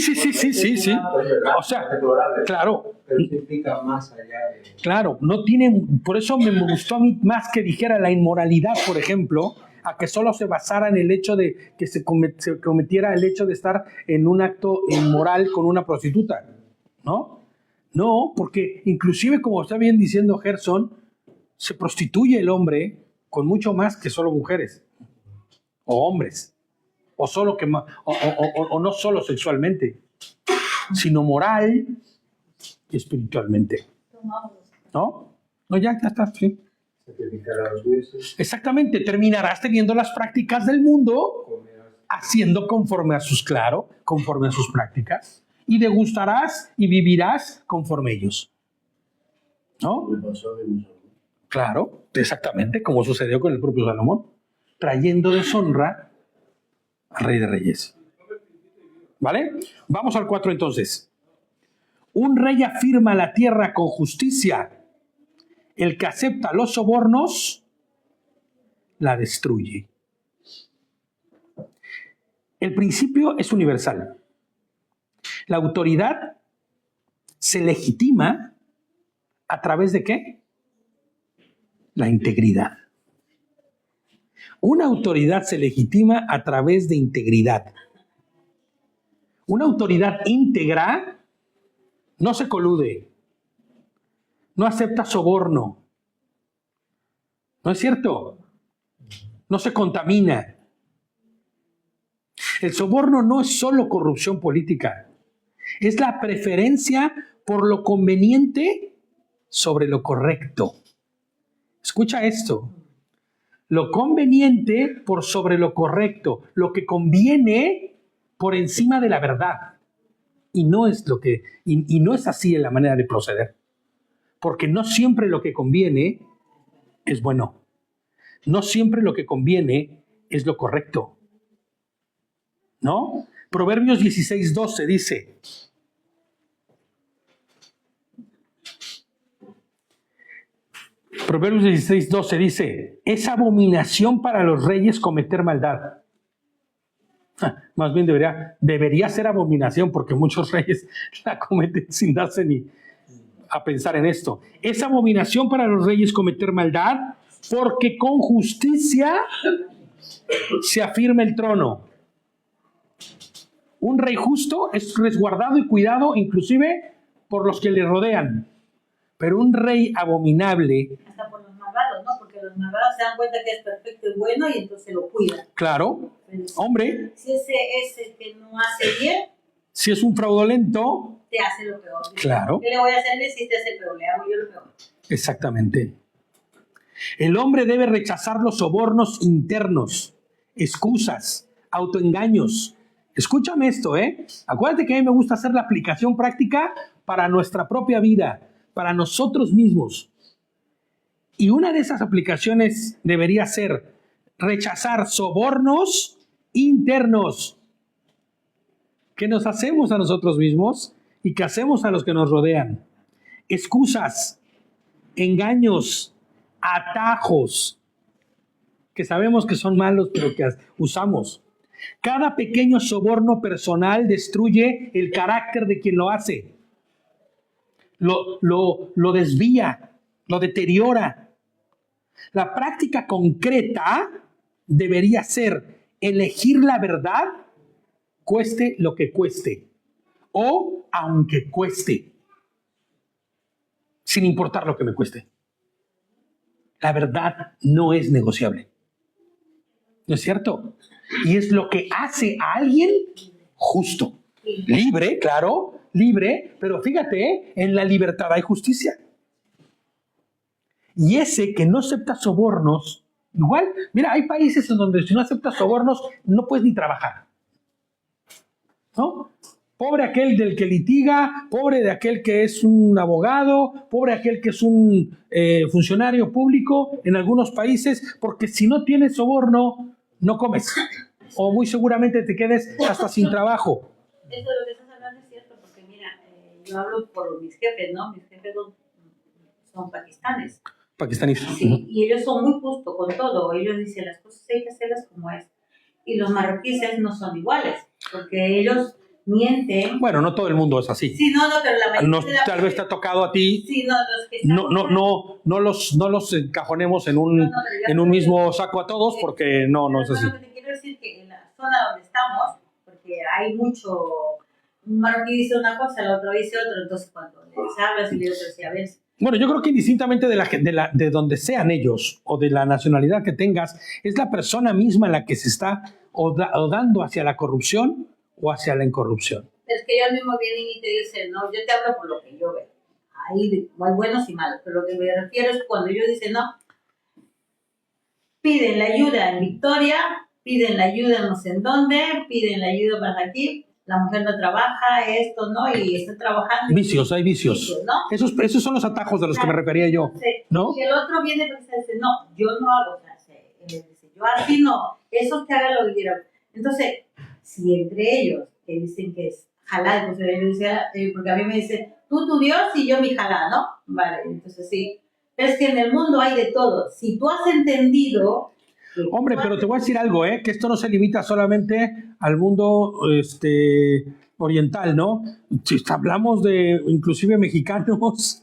O sea, deplorable, claro. pero eso implica más allá de... Claro, no tiene... Por eso me gustó a mí más que dijera la inmoralidad, por ejemplo, a que solo se basara en el hecho de que se cometiera el hecho de estar en un acto inmoral con una prostituta, ¿no? No, porque inclusive, como está bien diciendo Gerson, se prostituye el hombre con mucho más que solo mujeres o hombres, o solo o no solo sexualmente, sino moral y espiritualmente. ¿No? No, ya está, sí. Sacrificar a los dioses, Exactamente, terminarás teniendo las prácticas del mundo, comerás. haciendo conforme a sus prácticas, y degustarás y vivirás conforme a ellos. ¿No? Le pasó a mi mujer. Claro, exactamente, como sucedió con el propio Salomón, trayendo deshonra al Rey de Reyes. ¿Vale? Vamos al 4 entonces. Un rey afirma la tierra con justicia. El que acepta los sobornos, la destruye. El principio es universal. La autoridad se legitima ¿a través de qué? La integridad. Una autoridad se legitima a través de integridad. Una autoridad íntegra no se colude, no acepta soborno. ¿No es cierto? No se contamina. El soborno no es solo corrupción política, es la preferencia por lo conveniente sobre lo correcto. Escucha esto. Lo conveniente por sobre lo correcto, lo que conviene por encima de la verdad. Y no es no es así en la manera de proceder. Porque no siempre lo que conviene es bueno. No siempre lo que conviene es lo correcto. ¿No? Proverbios 16:12 dice: Proverbios 16:12 dice: es abominación para los reyes cometer maldad. Más bien debería ser abominación, porque muchos reyes la cometen sin darse ni a pensar en esto. Es abominación para los reyes cometer maldad, porque con justicia se afirma el trono. Un rey justo es resguardado y cuidado inclusive por los que le rodean. Pero un rey abominable... Hasta por los malvados, ¿no? Porque los malvados se dan cuenta que es perfecto y bueno y entonces lo cuidan. Claro, hombre, Si ese que no hace bien, Si es un fraudulento, te hace lo peor. claro, ¿Qué le voy a hacer si te hace peor? Le hago yo lo peor. exactamente. El hombre debe rechazar los sobornos internos, excusas, autoengaños. Escúchame esto, ¿eh? Acuérdate que a mí me gusta hacer la aplicación práctica para nuestra propia vida, para nosotros mismos. Y una de esas aplicaciones debería ser rechazar sobornos internos que nos hacemos a nosotros mismos y que hacemos a los que nos rodean. Excusas, engaños, atajos, que sabemos que son malos, pero que usamos. Cada pequeño soborno personal destruye el carácter de quien lo hace. Lo desvía, lo deteriora. La práctica concreta debería ser elegir la verdad, cueste lo que cueste, o aunque cueste, sin importar lo que me cueste. La verdad no es negociable. ¿No es cierto? Y es lo que hace a alguien justo. Libre, claro, libre, pero fíjate, en la libertad hay justicia. Y ese que no acepta sobornos, igual, mira, hay países en donde si no aceptas sobornos, no puedes ni trabajar. ¿No? Pobre aquel del que litiga, pobre de aquel que es un abogado, pobre aquel que es un funcionario público en algunos países, porque si no tienes soborno, no comes. O muy seguramente te quedes hasta sin trabajo. Eso de lo que estás hablando es cierto, porque mira, yo hablo por mis jefes, ¿no? Mis jefes son pakistanes. Pakistaníes. Sí, y ellos son muy justos con todo. Ellos dicen las cosas hay que hacerlas como es. Y los marroquíes no son iguales, porque ellos mienten. Bueno, no todo el mundo es así. Sí, no, pero la mayoría No, de la tal vez te ha tocado a ti. Sí, no, los que estamos No los encajonemos en un mismo saco a todos, porque no es así. Lo que te quiero decir es que en la zona donde estamos, porque hay mucho, un marroquí dice una cosa, el otro dice otra, entonces cuando les hablas y les dices, a ver. Bueno, yo creo que indistintamente de donde sean ellos o de la nacionalidad que tengas, es la persona misma la que se está o dando hacia la corrupción o hacia la incorrupción. Es que ellos mismos vienen y te dicen, no, yo te hablo por lo que yo veo. Hay buenos y malos, pero lo que me refiero es cuando ellos dicen, no, piden la ayuda en Victoria, piden la ayuda no sé en dónde, piden la ayuda para aquí, la mujer no trabaja, esto, ¿no? Y está trabajando. Vicios, hay vicios. ¿No? Esos son los atajos de los que me refería yo, ¿no? Y el otro viene y dice, no, yo no hago, o sea, yo así no, esos que hagan lo que quieran. Entonces, si entre ellos, que dicen que es jalá, entonces ellos dicen, porque a mí me dicen, tú tu Dios y yo mi jalá, ¿no? Vale, entonces sí. Pero es que en el mundo hay de todo. Si tú has entendido... Hombre, pero te voy a decir algo, que esto no se limita solamente al mundo oriental, ¿no? Si hablamos de inclusive mexicanos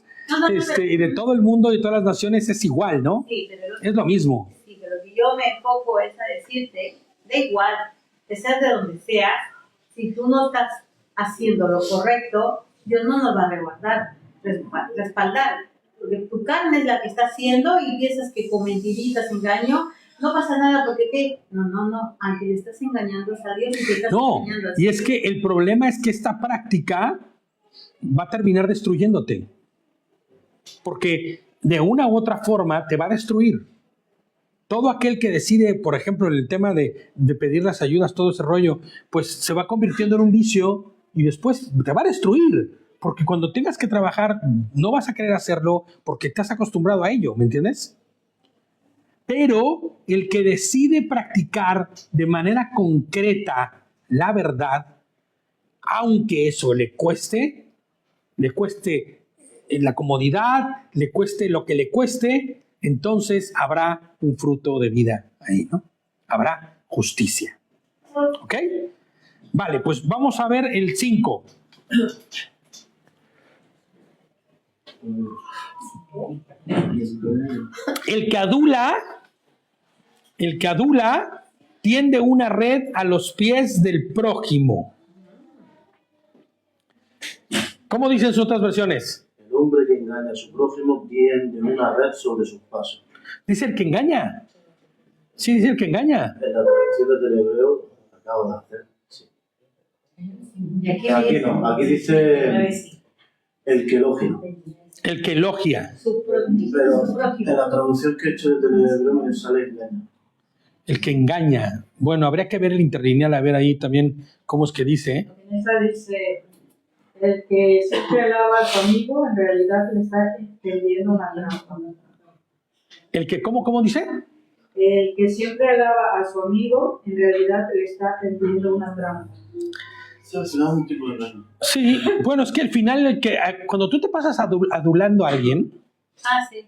y de todo el mundo y de todas las naciones es igual, ¿no? Sí, pero es lo mismo. Sí, pero que yo me enfoco es a decirte, da igual, que seas de donde seas, si tú no estás haciendo lo correcto, Dios no nos va a respaldar, porque tu carne es la que está haciendo y piensas que con mentiritas, engaño, no pasa nada, porque ¿qué? No, aunque le estás engañando a Dios y te estás engañando a y es que el problema es que esta práctica va a terminar destruyéndote, porque de una u otra forma te va a destruir. Todo aquel que decide, por ejemplo, el tema de pedir las ayudas, todo ese rollo, pues se va convirtiendo en un vicio y después te va a destruir, porque cuando tengas que trabajar no vas a querer hacerlo porque te has acostumbrado a ello, ¿me entiendes? Pero el que decide practicar de manera concreta la verdad, aunque eso le cueste la comodidad, le cueste lo que le cueste, entonces habrá un fruto de vida ahí, ¿no? Habrá justicia. ¿Ok? Vale, pues vamos a ver el 5. El que adula tiende una red a los pies del prójimo. ¿Cómo dicen sus otras versiones? El hombre que engaña a su prójimo tiende una red sobre sus pasos. Dice el que engaña. Sí, dice el que engaña. En la traducción del hebreo acabo de hacer, sí. Y aquí Aquí no, aquí dice Sí. el que elogia. El que elogia, Pero en la traducción que he hecho del hebreo me sale engaño. el que engaña. Bueno, habría que ver el interlineal, a ver ahí también cómo es que dice, ¿eh? En esa dice, el que siempre alaba a su amigo, en realidad le está tendiendo una trampa. El que, ¿cómo dice? El que siempre alaba a su amigo, en realidad le está tendiendo una trampa. Eso será un tipo de engaño. Sí, bueno, es que al final, cuando tú te pasas adulando a alguien, Ah, sí.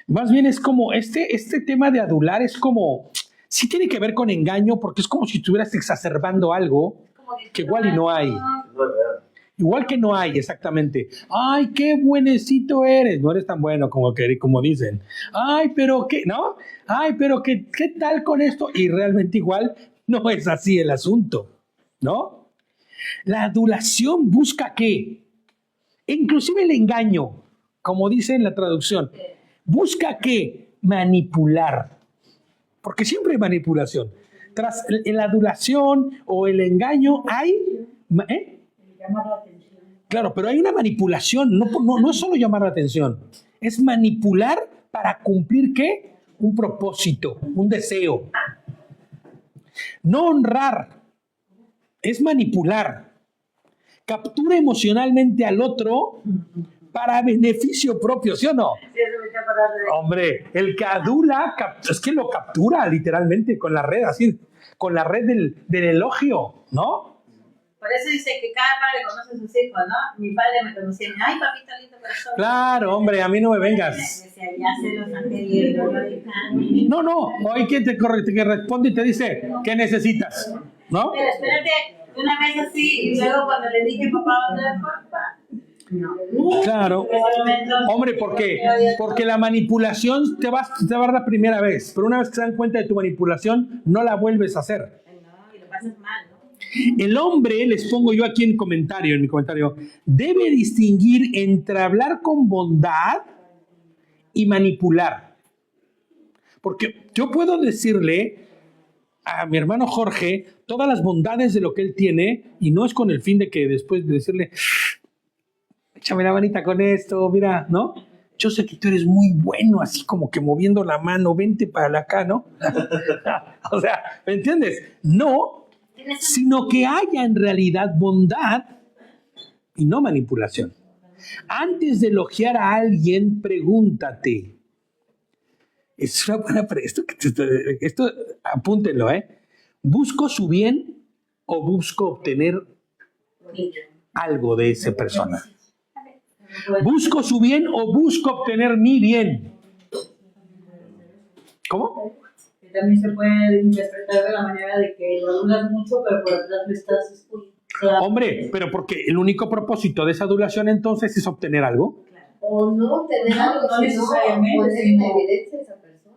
más bien es como, este tema de adular es como, sí tiene que ver con engaño, porque es como si estuvieras exacerbando algo Como que igual y no hay. No es real. Igual que no hay, exactamente. Ay, qué buenecito eres. No eres tan bueno como dicen. Ay, pero qué, ¿no? Ay, pero qué tal con esto. Y realmente igual no es así el asunto, ¿no? La adulación busca qué. Inclusive el engaño, como dice en la traducción, busca qué. Manipular. Porque siempre hay manipulación. Tras la adulación o el engaño hay... Llamar la atención. Claro, pero hay una manipulación, no es solo llamar la atención, es manipular para cumplir ¿qué? Un propósito, un deseo. No honrar, es manipular. Captura emocionalmente al otro para beneficio propio, ¿sí o no? Sí, eso me está acordando de... Hombre, el que adula, es que lo captura literalmente con la red, así, con la red del elogio, ¿no? Por eso dice que cada padre conoce a sus hijos, ¿no? Mi padre me conocía, ay, papito lindo corazón. Claro, hombre, a mí no me Me vengas. decía, ya se los ángeles, No, hoy quien te responde y te dice, ¿qué necesitas? ¿No? Pero espérate, una vez así, y luego cuando le dije papá, ¿dónde es papá? No. Claro. En ese momento, Hombre, ¿por qué? Porque la manipulación te va a dar la primera vez, pero una vez que se dan cuenta de tu manipulación, no la vuelves a hacer. no, y lo pasas mal, ¿no? El hombre, les pongo yo aquí en mi comentario, debe distinguir entre hablar con bondad y manipular. Porque yo puedo decirle a mi hermano Jorge todas las bondades de lo que él tiene y no es con el fin de que después de decirle, échame la manita con esto, mira, ¿no? Yo sé que tú eres muy bueno, así como que moviendo la mano, vente para acá, ¿no? O sea, ¿me entiendes? No, sino que haya en realidad bondad y no manipulación. Antes de elogiar a alguien, pregúntate. Es una buena pregunta. Esto apúntenlo, ¿eh? ¿Busco su bien o busco obtener algo de esa persona? ¿Busco su bien o busco obtener mi bien? ¿Cómo? Que también se puede interpretar de la manera de que lo adulas mucho, pero por atrás le estás escuchando. Hombre, pero porque el único propósito de esa adulación entonces es obtener algo. O no tener No, algo, no sino necesariamente, poner en sino- evidencia a esa persona.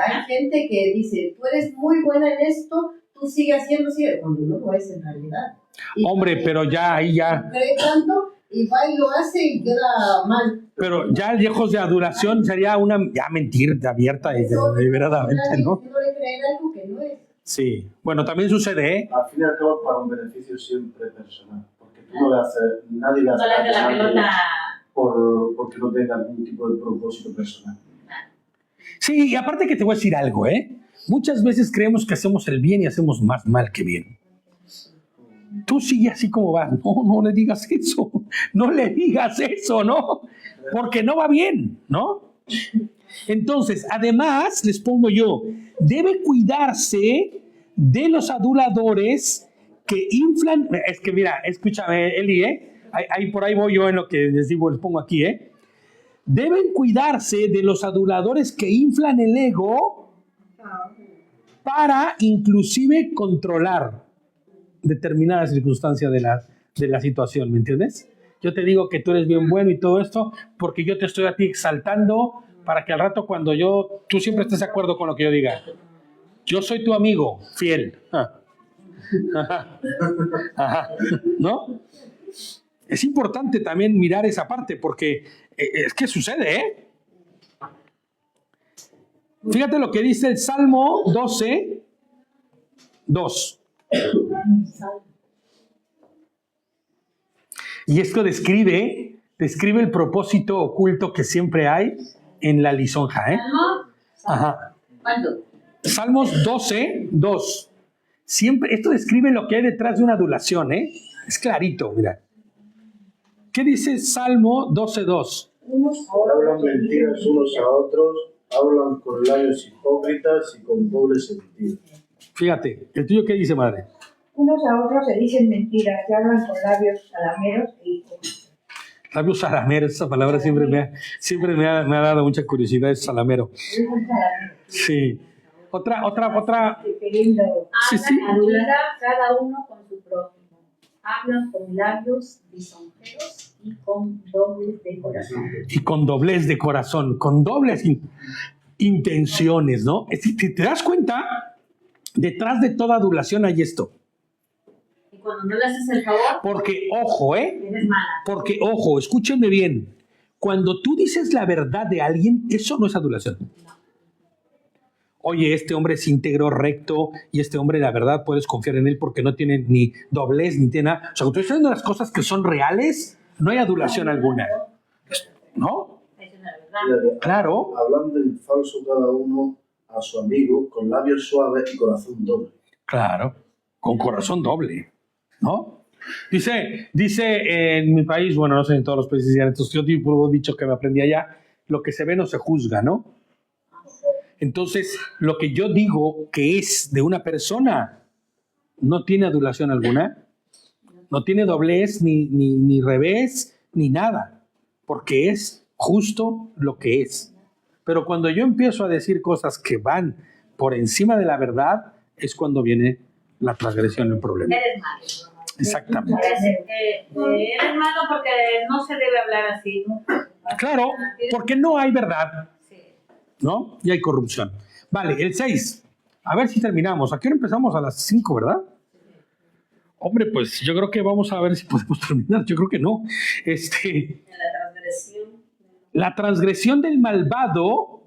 Hay gente que dice, tú eres muy buena en esto, tú sigue haciendo, sigue, cuando no lo es en realidad. Y Hombre, pero ya ahí ya. cree tanto y va y lo hace y queda mal. Pero ya lejos de adulación sería una ya mentir abierta y deliberadamente, ¿no? No le creer algo que no es. Sí. Bueno, también sucede, ¿eh? Al fin y al cabo para un beneficio siempre personal. Porque tú no le haces, nadie le No hace le hace la pelota. porque no tenga algún tipo de propósito personal. Sí, y aparte que te voy a decir algo, ¿eh? Muchas veces creemos que hacemos el bien y hacemos más mal que bien. Tú sigue así como vas. No le digas eso. No le digas eso, ¿no? Porque no va bien, ¿no? Entonces, además, les pongo yo, debe cuidarse de los aduladores que inflan. Es que mira, escúchame, Eli, ¿eh? Ahí por ahí voy yo en lo que les digo, les pongo aquí, ¿eh? Deben cuidarse de los aduladores que inflan el ego para inclusive controlar determinadas circunstancias de la situación, ¿me entiendes? Yo te digo que tú eres bien bueno y todo esto porque yo te estoy a ti exaltando para que al rato cuando tú siempre estés de acuerdo con lo que yo diga. Yo soy tu amigo fiel. Ajá. ¿No? Es importante también mirar esa parte porque es que sucede, ¿eh? Fíjate lo que dice el Salmo 12, 2. Y esto describe el propósito oculto que siempre hay en la lisonja, ¿eh? ¿Salmo? Ajá. ¿Cuándo? Salmos 12, 2. Siempre, esto describe lo que hay detrás de una adulación, ¿eh? Es clarito, mira. ¿Qué dice Salmo 12, 2? Hablan mentiras unos a otros, hablan con labios hipócritas y con doble sentido. Fíjate, ¿el tuyo qué dice, madre? Unos a otros se dicen mentiras, se hablan con labios salameros e hipócritas. Labios salameros, esa palabra siempre me ha dado mucha curiosidad, es salamero. Sí. Otra. Qué lindo. Sí, sí. Adula cada uno con su prójimo. Hablan con labios lisonjeros y con dobles de corazón. Y con doblez de corazón, con dobles intenciones, ¿no? ¿Te das cuenta? Detrás de toda adulación hay esto. Y cuando no le haces el favor, Porque, ojo, eres mala. Porque, ojo, escúchenme bien. Cuando tú dices la verdad de alguien, eso no es adulación. Oye, este hombre es íntegro, recto, y este hombre, la verdad, puedes confiar en él porque no tiene ni doblez, ni tiene nada. O sea, cuando tú estás haciendo las cosas que son reales, no hay adulación alguna. ¿No? Esa es la verdad. Claro. Hablando en falso cada uno a su amigo, con labios suaves y corazón doble. Claro. Con corazón doble. ¿No? Dice en mi país, bueno, no sé en todos los países, entonces yo tipo dicho que me aprendí allá, lo que se ve no se juzga, ¿no? Entonces, lo que yo digo que es de una persona no tiene adulación alguna, no tiene doblez, ni revés, ni nada, porque es justo lo que es. Pero cuando yo empiezo a decir cosas que van por encima de la verdad, es cuando viene la transgresión, el problema. Eres malo. Exactamente. Eres malo porque no se debe hablar así, ¿no? Claro, porque no hay verdad, Sí. ¿no? Y hay corrupción. Vale, el 6. A ver si terminamos. ¿A qué hora empezamos? A las 5, ¿verdad? Hombre, pues yo creo que vamos a ver si podemos terminar. Yo creo que no. En la transgresión. La transgresión del malvado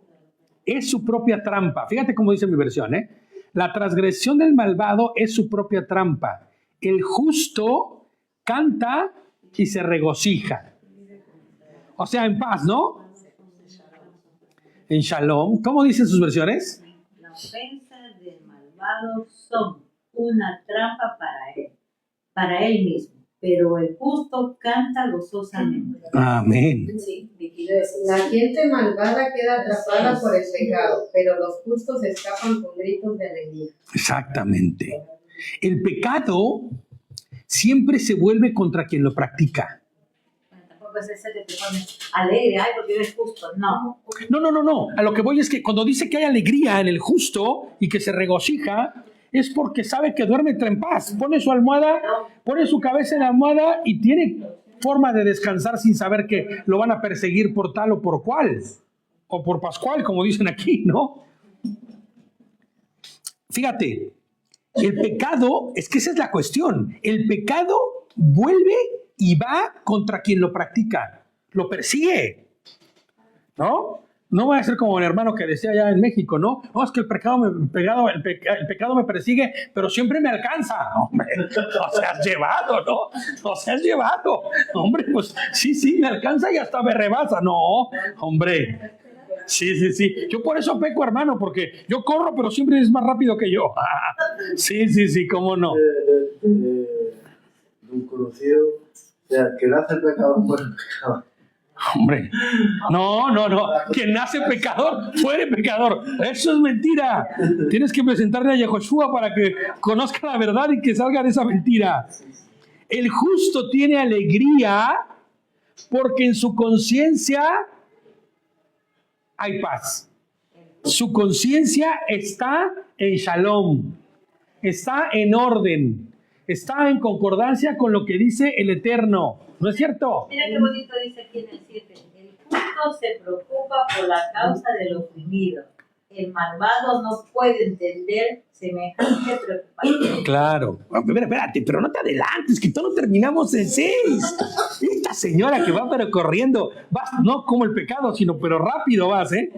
es su propia trampa. Fíjate cómo dice mi versión, ¿eh? La transgresión del malvado es su propia trampa. El justo canta y se regocija. O sea, en paz, ¿no? En Shalom. ¿Cómo dicen sus versiones? La ofensa del malvado son una trampa para él mismo, pero el justo canta gozosamente. Amén. Sí, liquidez. La gente malvada queda atrapada por el pecado, pero los justos escapan con gritos de alegría. Exactamente. El pecado siempre se vuelve contra quien lo practica. Bueno, tampoco es ese que te pone alegre, ay, porque eres justo. No. No. A lo que voy es que cuando dice que hay alegría en el justo y que se regocija, es porque sabe que duerme en paz. Pone su almohada, pone su cabeza en la almohada y tiene forma de descansar sin saber que lo van a perseguir por tal o por cual. O por Pascual, como dicen aquí, ¿no? Fíjate, el pecado, es que esa es la cuestión. El pecado vuelve y va contra quien lo practica. Lo persigue, ¿no? No voy a ser como el hermano que decía allá en México, ¿no? No, es que el pecado me persigue, pero siempre me alcanza. Hombre, no se has llevado, ¿no? No se has llevado. Hombre, pues sí, me alcanza y hasta me rebasa. No, hombre. Sí. Yo por eso peco, hermano, porque yo corro, pero siempre es más rápido que yo. Sí, cómo no. De un conocido, o sea, que nace pecador por el pecado. Hombre, no. Quien nace pecador, muere pecador. Eso es mentira. Tienes que presentarle a Yehoshua para que conozca la verdad y que salga de esa mentira. El justo tiene alegría porque en su conciencia hay paz. Su conciencia está en shalom, está en orden, está en concordancia con lo que dice el Eterno. ¿No es cierto? Mira qué bonito dice aquí en el 7. El justo se preocupa por la causa del oprimido. El malvado no puede entender semejante preocupación. Claro. Espérate, pero no te adelantes, que todo terminamos en 6. Esta señora que va pero corriendo, vas no como el pecado, sino pero rápido vas, ¿eh?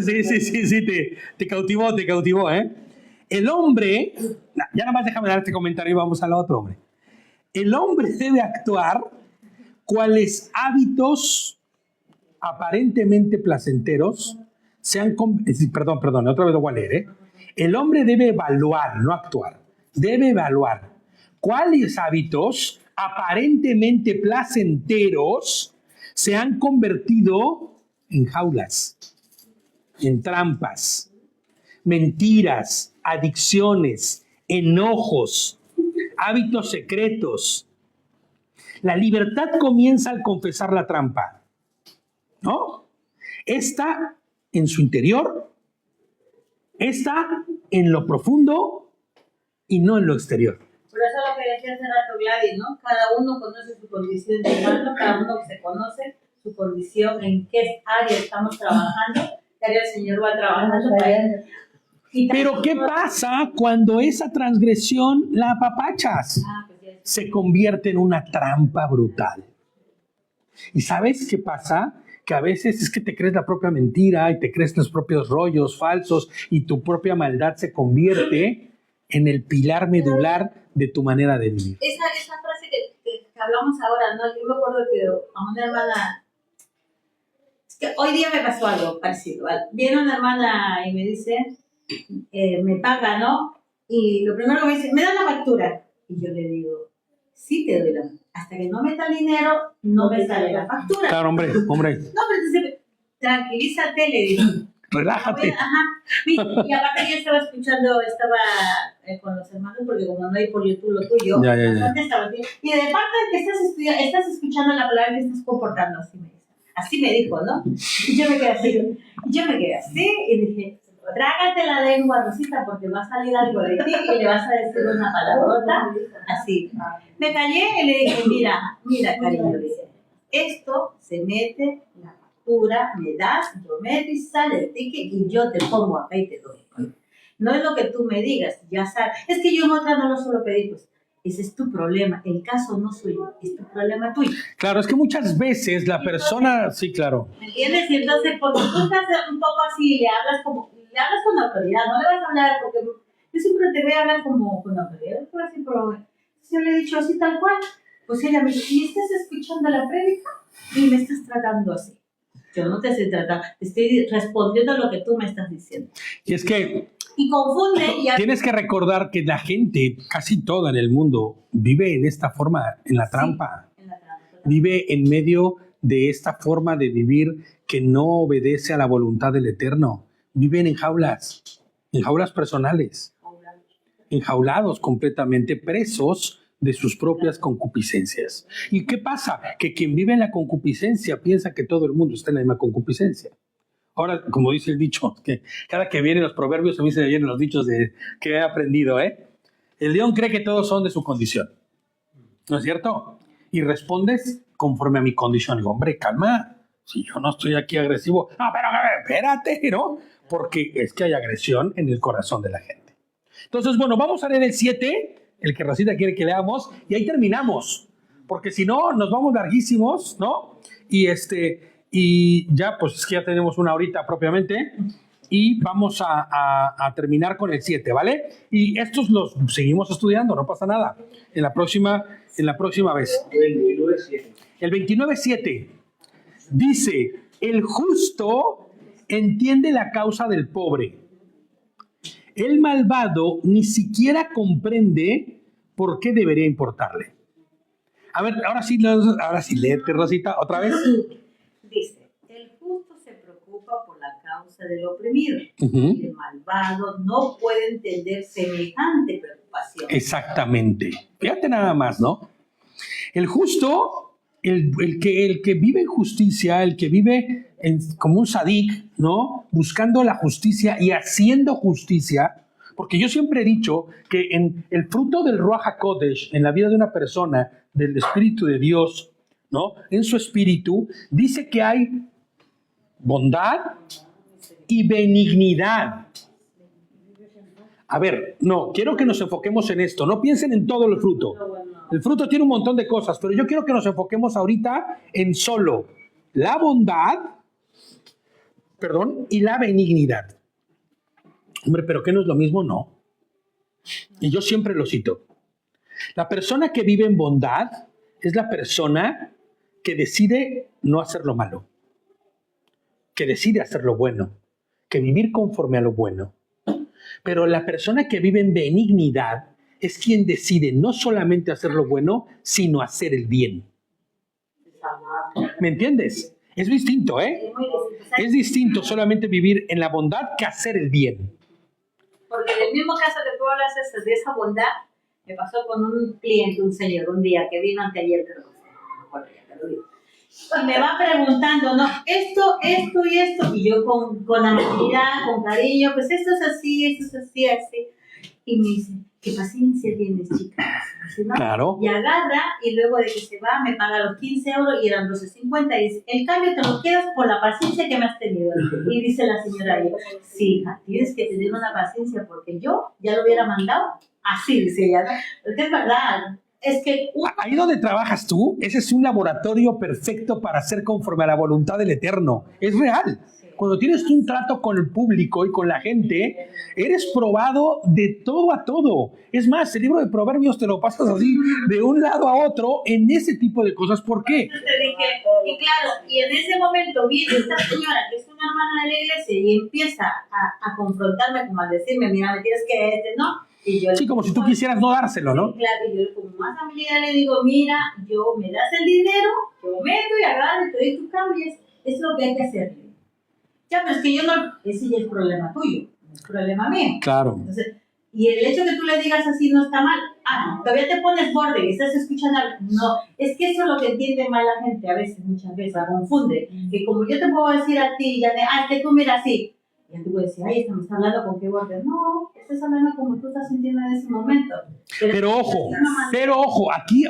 Sí, te cautivó, ¿eh? El hombre, ya nada más déjame dar este comentario y vamos al otro, hombre. El hombre debe actuar cuáles hábitos aparentemente placenteros perdón, otra vez lo voy a leer, ¿eh? El hombre debe evaluar, no actuar, debe evaluar cuáles hábitos aparentemente placenteros se han convertido en jaulas, en trampas, mentiras, adicciones, enojos, hábitos secretos. La libertad comienza al confesar la trampa, ¿no? Está en su interior, está en lo profundo y no en lo exterior. Por eso lo que decía hace rato Gladys, ¿no? Cada uno conoce su condición de humano, cada uno se conoce su condición, en qué área estamos trabajando, qué área el Señor va trabajando para él. Pero ¿qué pasa cuando esa transgresión la apapachas? Se convierte en una trampa brutal. ¿Y sabes qué pasa? Que a veces es que te crees la propia mentira y te crees los propios rollos falsos y tu propia maldad se convierte en el pilar medular de tu manera de vivir. Esa frase que hablamos ahora, ¿no? Yo me acuerdo que a una hermana, es que hoy día me pasó algo parecido, ¿vale? Viene una hermana y me dice, me paga, ¿no? Y lo primero que me dice, ¿me da la factura? Y yo le digo, sí te doy la factura. Hasta que no meta el dinero, no me sale la factura. Claro, hombre. No, pero entonces, tranquilízate, le digo. Relájate. Ajá. Y aparte yo estaba con los hermanos, porque como no hay por YouTube lo tuyo, Ya. y de parte de que estás escuchando la palabra que estás comportando, así me dijo, ¿no? Y yo me quedé así, y dije, trágate la lengua, Rosita, porque va a salir algo de ti y le vas a decir una palabrota, así. Me callé y le dije, mira, cariño, le dije, esto se mete la factura, me das, yo meto y sale el ticket y yo te pongo acá y te doy. No es lo que tú me digas, ya sabes. Es que yo en otra no lo suelo pedir, pues ese es tu problema, el caso no soy yo, es tu problema tuyo. Claro, es que muchas veces la persona, sí, claro. ¿Me entiendes? Y entonces, porque tú estás un poco así, le hablas con autoridad, no le vas a hablar, porque yo siempre te voy a hablar como con autoridad, yo le he dicho así tal cual, pues ella me dice, ¿y estás escuchando la prédica? Y me estás tratando así. Yo no te estoy tratando, te estoy respondiendo a lo que tú me estás diciendo. Y es que Y confunde. tienes que recordar que la gente, casi toda en el mundo, vive en esta forma, en la trampa. Sí, en la trampa. Vive en medio de esta forma de vivir que no obedece a la voluntad del Eterno. Viven en jaulas personales, enjaulados completamente, presos de sus propias concupiscencias. ¿Y qué pasa? Que quien vive en la concupiscencia piensa que todo el mundo está en la misma concupiscencia. Ahora, como dice el dicho, que cada que vienen los proverbios, a mí se me vienen los dichos que he aprendido, ¿eh? El león cree que todos son de su condición. ¿No es cierto? Y respondes conforme a mi condición. Digo, hombre, calma, si yo no estoy aquí agresivo. No, pero espérate, ¿no? Porque es que hay agresión en el corazón de la gente. Entonces, bueno, vamos a leer el 7, el que Rosita quiere que leamos, y ahí terminamos. Porque si no, nos vamos larguísimos, ¿no? Y ya, pues es que ya tenemos una horita propiamente. Y vamos a terminar con el 7, ¿vale? Y estos los seguimos estudiando, no pasa nada. En la próxima vez. 29.7. El 29.7 dice, el justo entiende la causa del pobre. El malvado ni siquiera comprende por qué debería importarle. A ver, ahora sí léete, Rosita, otra vez. Dice, el justo se preocupa por la causa del oprimido. Uh-huh. El malvado no puede entender semejante preocupación. Exactamente. Fíjate nada más, ¿no? El justo, el que vive en justicia, el que vive como un sadik, ¿no? Buscando la justicia y haciendo justicia, porque yo siempre he dicho que en el fruto del Ruach HaKodesh, en la vida de una persona, del Espíritu de Dios, ¿no? En su espíritu, dice que hay bondad y benignidad. A ver, no, quiero que nos enfoquemos en esto. No piensen en todo el fruto. El fruto tiene un montón de cosas, pero yo quiero que nos enfoquemos ahorita en solo la bondad, y la benignidad. Hombre, ¿pero qué no es lo mismo? No. Y yo siempre lo cito. La persona que vive en bondad es la persona que decide no hacer lo malo, que decide hacer lo bueno, que vivir conforme a lo bueno. Pero la persona que vive en benignidad es quien decide no solamente hacer lo bueno, sino hacer el bien. ¿Me entiendes? Es distinto, ¿eh? Es muy distinto. Es distinto solamente vivir en la bondad que hacer el bien. Porque en el mismo caso que tú hablas de esa bondad, me pasó con un cliente, un señor, un día que vino anteayer, creo que fue. No me acuerdo, ya te lo digo. Y me va preguntando, no, esto y esto. Y yo con amabilidad, con cariño, pues esto es así, así. Y me dice, ¿qué paciencia tienes, chica? Así, ¿no? Claro. Y agarra, y luego de que se va, me paga los 15 euros y eran 12,50. Y dice, el cambio te lo quedas por la paciencia que me has tenido. Y dice la señora, sí, hija, tienes que tener una paciencia porque yo ya lo hubiera mandado así, dice ella. Porque es verdad. Es que Ahí donde trabajas tú, ese es un laboratorio perfecto para hacer conforme a la voluntad del Eterno. Es real. Cuando tienes tú un trato con el público y con la gente, eres probado de todo a todo. Es más, el libro de Proverbios te lo pasas así, de un lado a otro, en ese tipo de cosas. ¿Por qué? te dije, y claro, y en ese momento viene esta señora, que es una hermana de la iglesia, y empieza a confrontarme, como a decirme, mira, me tienes que ¿no? Y yo Sí, como si tú quisieras no dárselo, ¿no? Claro, y yo con más habilidad le digo, mira, yo me das el dinero, yo meto y agarro y te doy tus cambios, es lo que hay que hacer. Ya, pero es que yo no, ese ya es problema tuyo, no es problema mío. Claro. Entonces, y el hecho que tú le digas así no está mal. No, todavía te pones borde y estás escuchando. No, es que eso es lo que entiende mal la gente a veces, muchas veces, la confunde. Que como yo te puedo decir a ti, ya es que tú mira así. Ya tú puedes decir, ay, esta me está hablando con qué borde. No, estás hablando como tú estás sintiendo en ese momento. Pero ojo, aquí,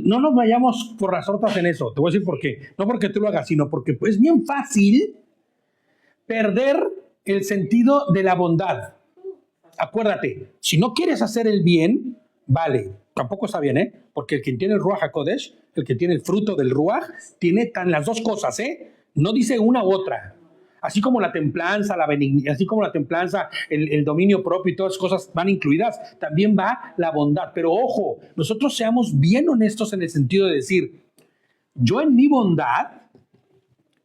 no nos vayamos por las tortas en eso. Te voy a decir por qué. No porque tú lo hagas, sino porque es bien fácil perder el sentido de la bondad. Acuérdate, si no quieres hacer el bien, vale, tampoco está bien, ¿eh? Porque el que tiene el Ruach HaKodesh, el que tiene el fruto del Ruach, tiene las dos cosas, ¿eh? No dice una u otra. Así como la templanza, la benignidad, así como la templanza, el dominio propio y todas esas cosas van incluidas, también va la bondad. Pero ojo, nosotros seamos bien honestos en el sentido de decir, yo en mi bondad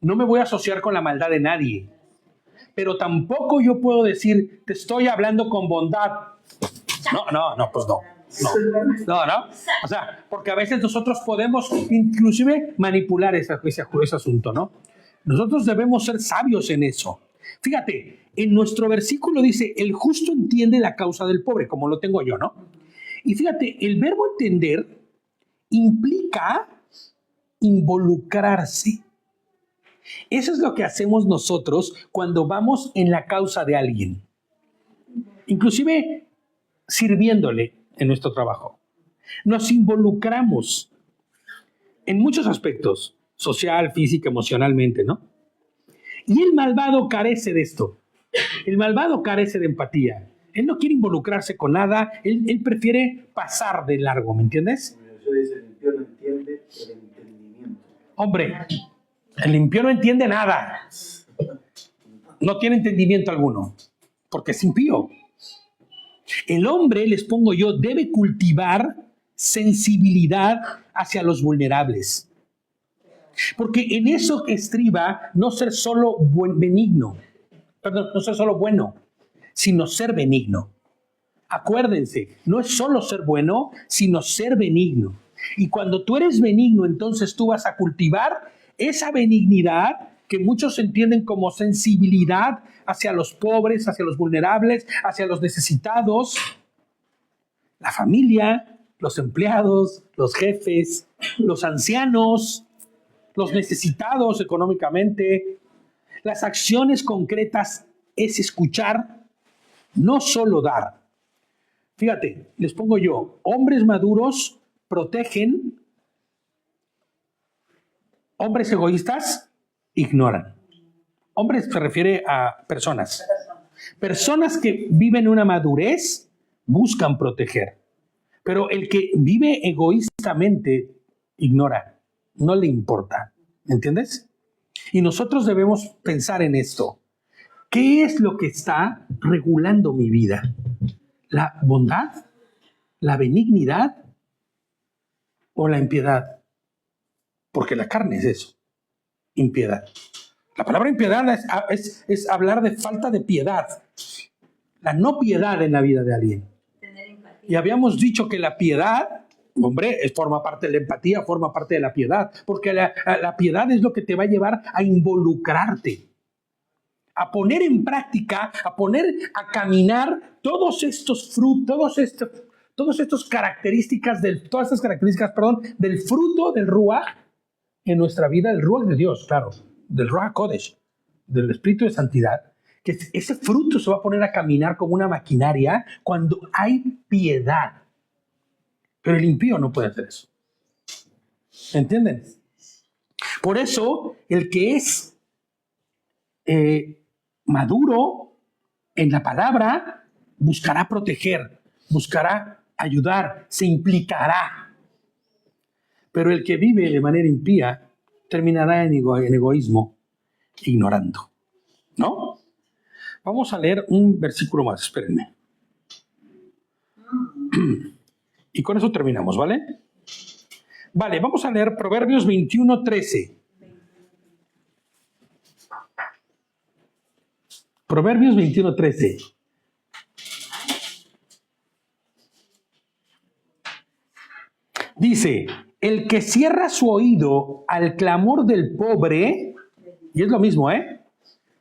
no me voy a asociar con la maldad de nadie. Pero tampoco yo puedo decir, te estoy hablando con bondad. No, pues no. No. O sea, porque a veces nosotros podemos inclusive manipular ese asunto, ¿no? Nosotros debemos ser sabios en eso. Fíjate, en nuestro versículo dice, el justo entiende la causa del pobre, como lo tengo yo, ¿no? Y fíjate, el verbo entender implica involucrarse. Eso es lo que hacemos nosotros cuando vamos en la causa de alguien. Inclusive sirviéndole en nuestro trabajo. Nos involucramos en muchos aspectos, social, física, emocionalmente, ¿no? Y el malvado carece de esto. El malvado carece de empatía. Él no quiere involucrarse con nada, él prefiere pasar de largo, ¿me entiendes? Eso dice, el impío no entiende el entendimiento. Hombre, el impío no entiende nada. No tiene entendimiento alguno, porque es impío. El hombre, les pongo yo, debe cultivar sensibilidad hacia los vulnerables. Porque en eso estriba no ser solo benigno, no ser solo bueno, sino ser benigno. Acuérdense, no es solo ser bueno, sino ser benigno. Y cuando tú eres benigno, entonces tú vas a cultivar esa benignidad que muchos entienden como sensibilidad hacia los pobres, hacia los vulnerables, hacia los necesitados, la familia, los empleados, los jefes, los ancianos, los necesitados económicamente. Las acciones concretas es escuchar, no solo dar. Fíjate, les pongo yo, hombres maduros protegen, hombres egoístas ignoran. Hombres se refiere a personas. Personas que viven una madurez buscan proteger. Pero el que vive egoístamente ignora, no le importa. ¿Me entiendes? Y nosotros debemos pensar en esto. ¿Qué es lo que está regulando mi vida? ¿La bondad? ¿La benignidad? ¿O la impiedad? Porque la carne es eso, impiedad. La palabra impiedad es hablar de falta de piedad, la no piedad en la vida de alguien. Tener empatía. Y habíamos dicho que la piedad, hombre, forma parte de la empatía, forma parte de la piedad, porque la piedad es lo que te va a llevar a involucrarte, a poner en práctica, a caminar todos estos frutos, todas estas características del fruto del Ruach en nuestra vida, el Ruach de Dios, claro, del Ruach Kodesh, del Espíritu de Santidad, que ese fruto se va a poner a caminar como una maquinaria cuando hay piedad. Pero el impío no puede hacer eso. ¿Entienden? Por eso, el que es maduro en la palabra buscará proteger, buscará ayudar, se implicará. Pero el que vive de manera impía terminará en egoísmo, ignorando. ¿No? Vamos a leer un versículo más, espérenme. Y con eso terminamos, ¿vale? Vale, vamos a leer Proverbios 21:13. Proverbios 21:13. Dice, el que cierra su oído al clamor del pobre, y es lo mismo, ¿eh?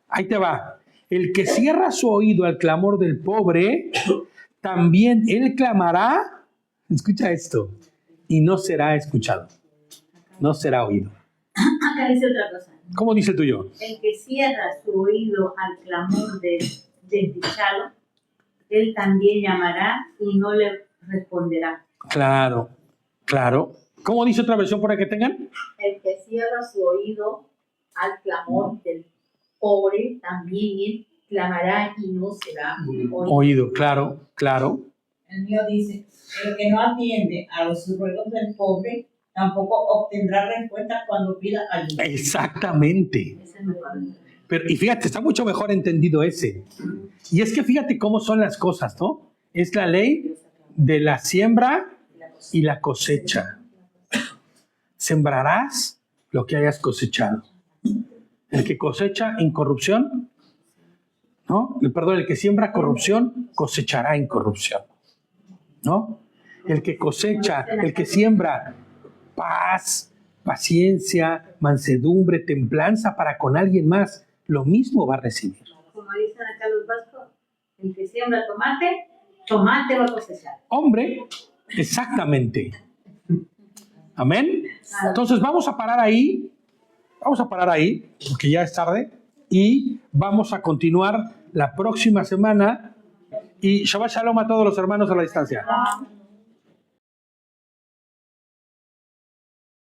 Ahí te va. El que cierra su oído al clamor del pobre, también él clamará, escucha esto, y no será escuchado, no será oído. Acá dice otra cosa. ¿Cómo dice el tuyo? El que cierra su oído al clamor del desdichado, él también llamará y no le responderá. Claro, claro. ¿Cómo dice otra versión por ahí que tengan? El que cierra su oído al clamor del pobre, también él clamará y no será oído. Oído, claro, claro. El mío dice, el que no atiende a los ruegos del pobre, tampoco obtendrá respuesta cuando pida ayuda. Exactamente. Ese es mejor. Pero, y fíjate, está mucho mejor entendido ese. Y es que fíjate cómo son las cosas, ¿no? Es la ley de la siembra y la cosecha. Sembrarás lo que hayas cosechado. El que cosecha incorrupción, ¿no? Perdón, el que siembra corrupción, cosechará incorrupción, ¿no? El que cosecha, el que siembra paz, paciencia, mansedumbre, templanza para con alguien más, lo mismo va a recibir. Como dicen acá los vascos, el que siembra tomate, tomate va a cosechar. Hombre, exactamente. Amén. Entonces vamos a parar ahí, porque ya es tarde, y vamos a continuar la próxima semana. Y Shabbat Shalom a todos los hermanos a la distancia.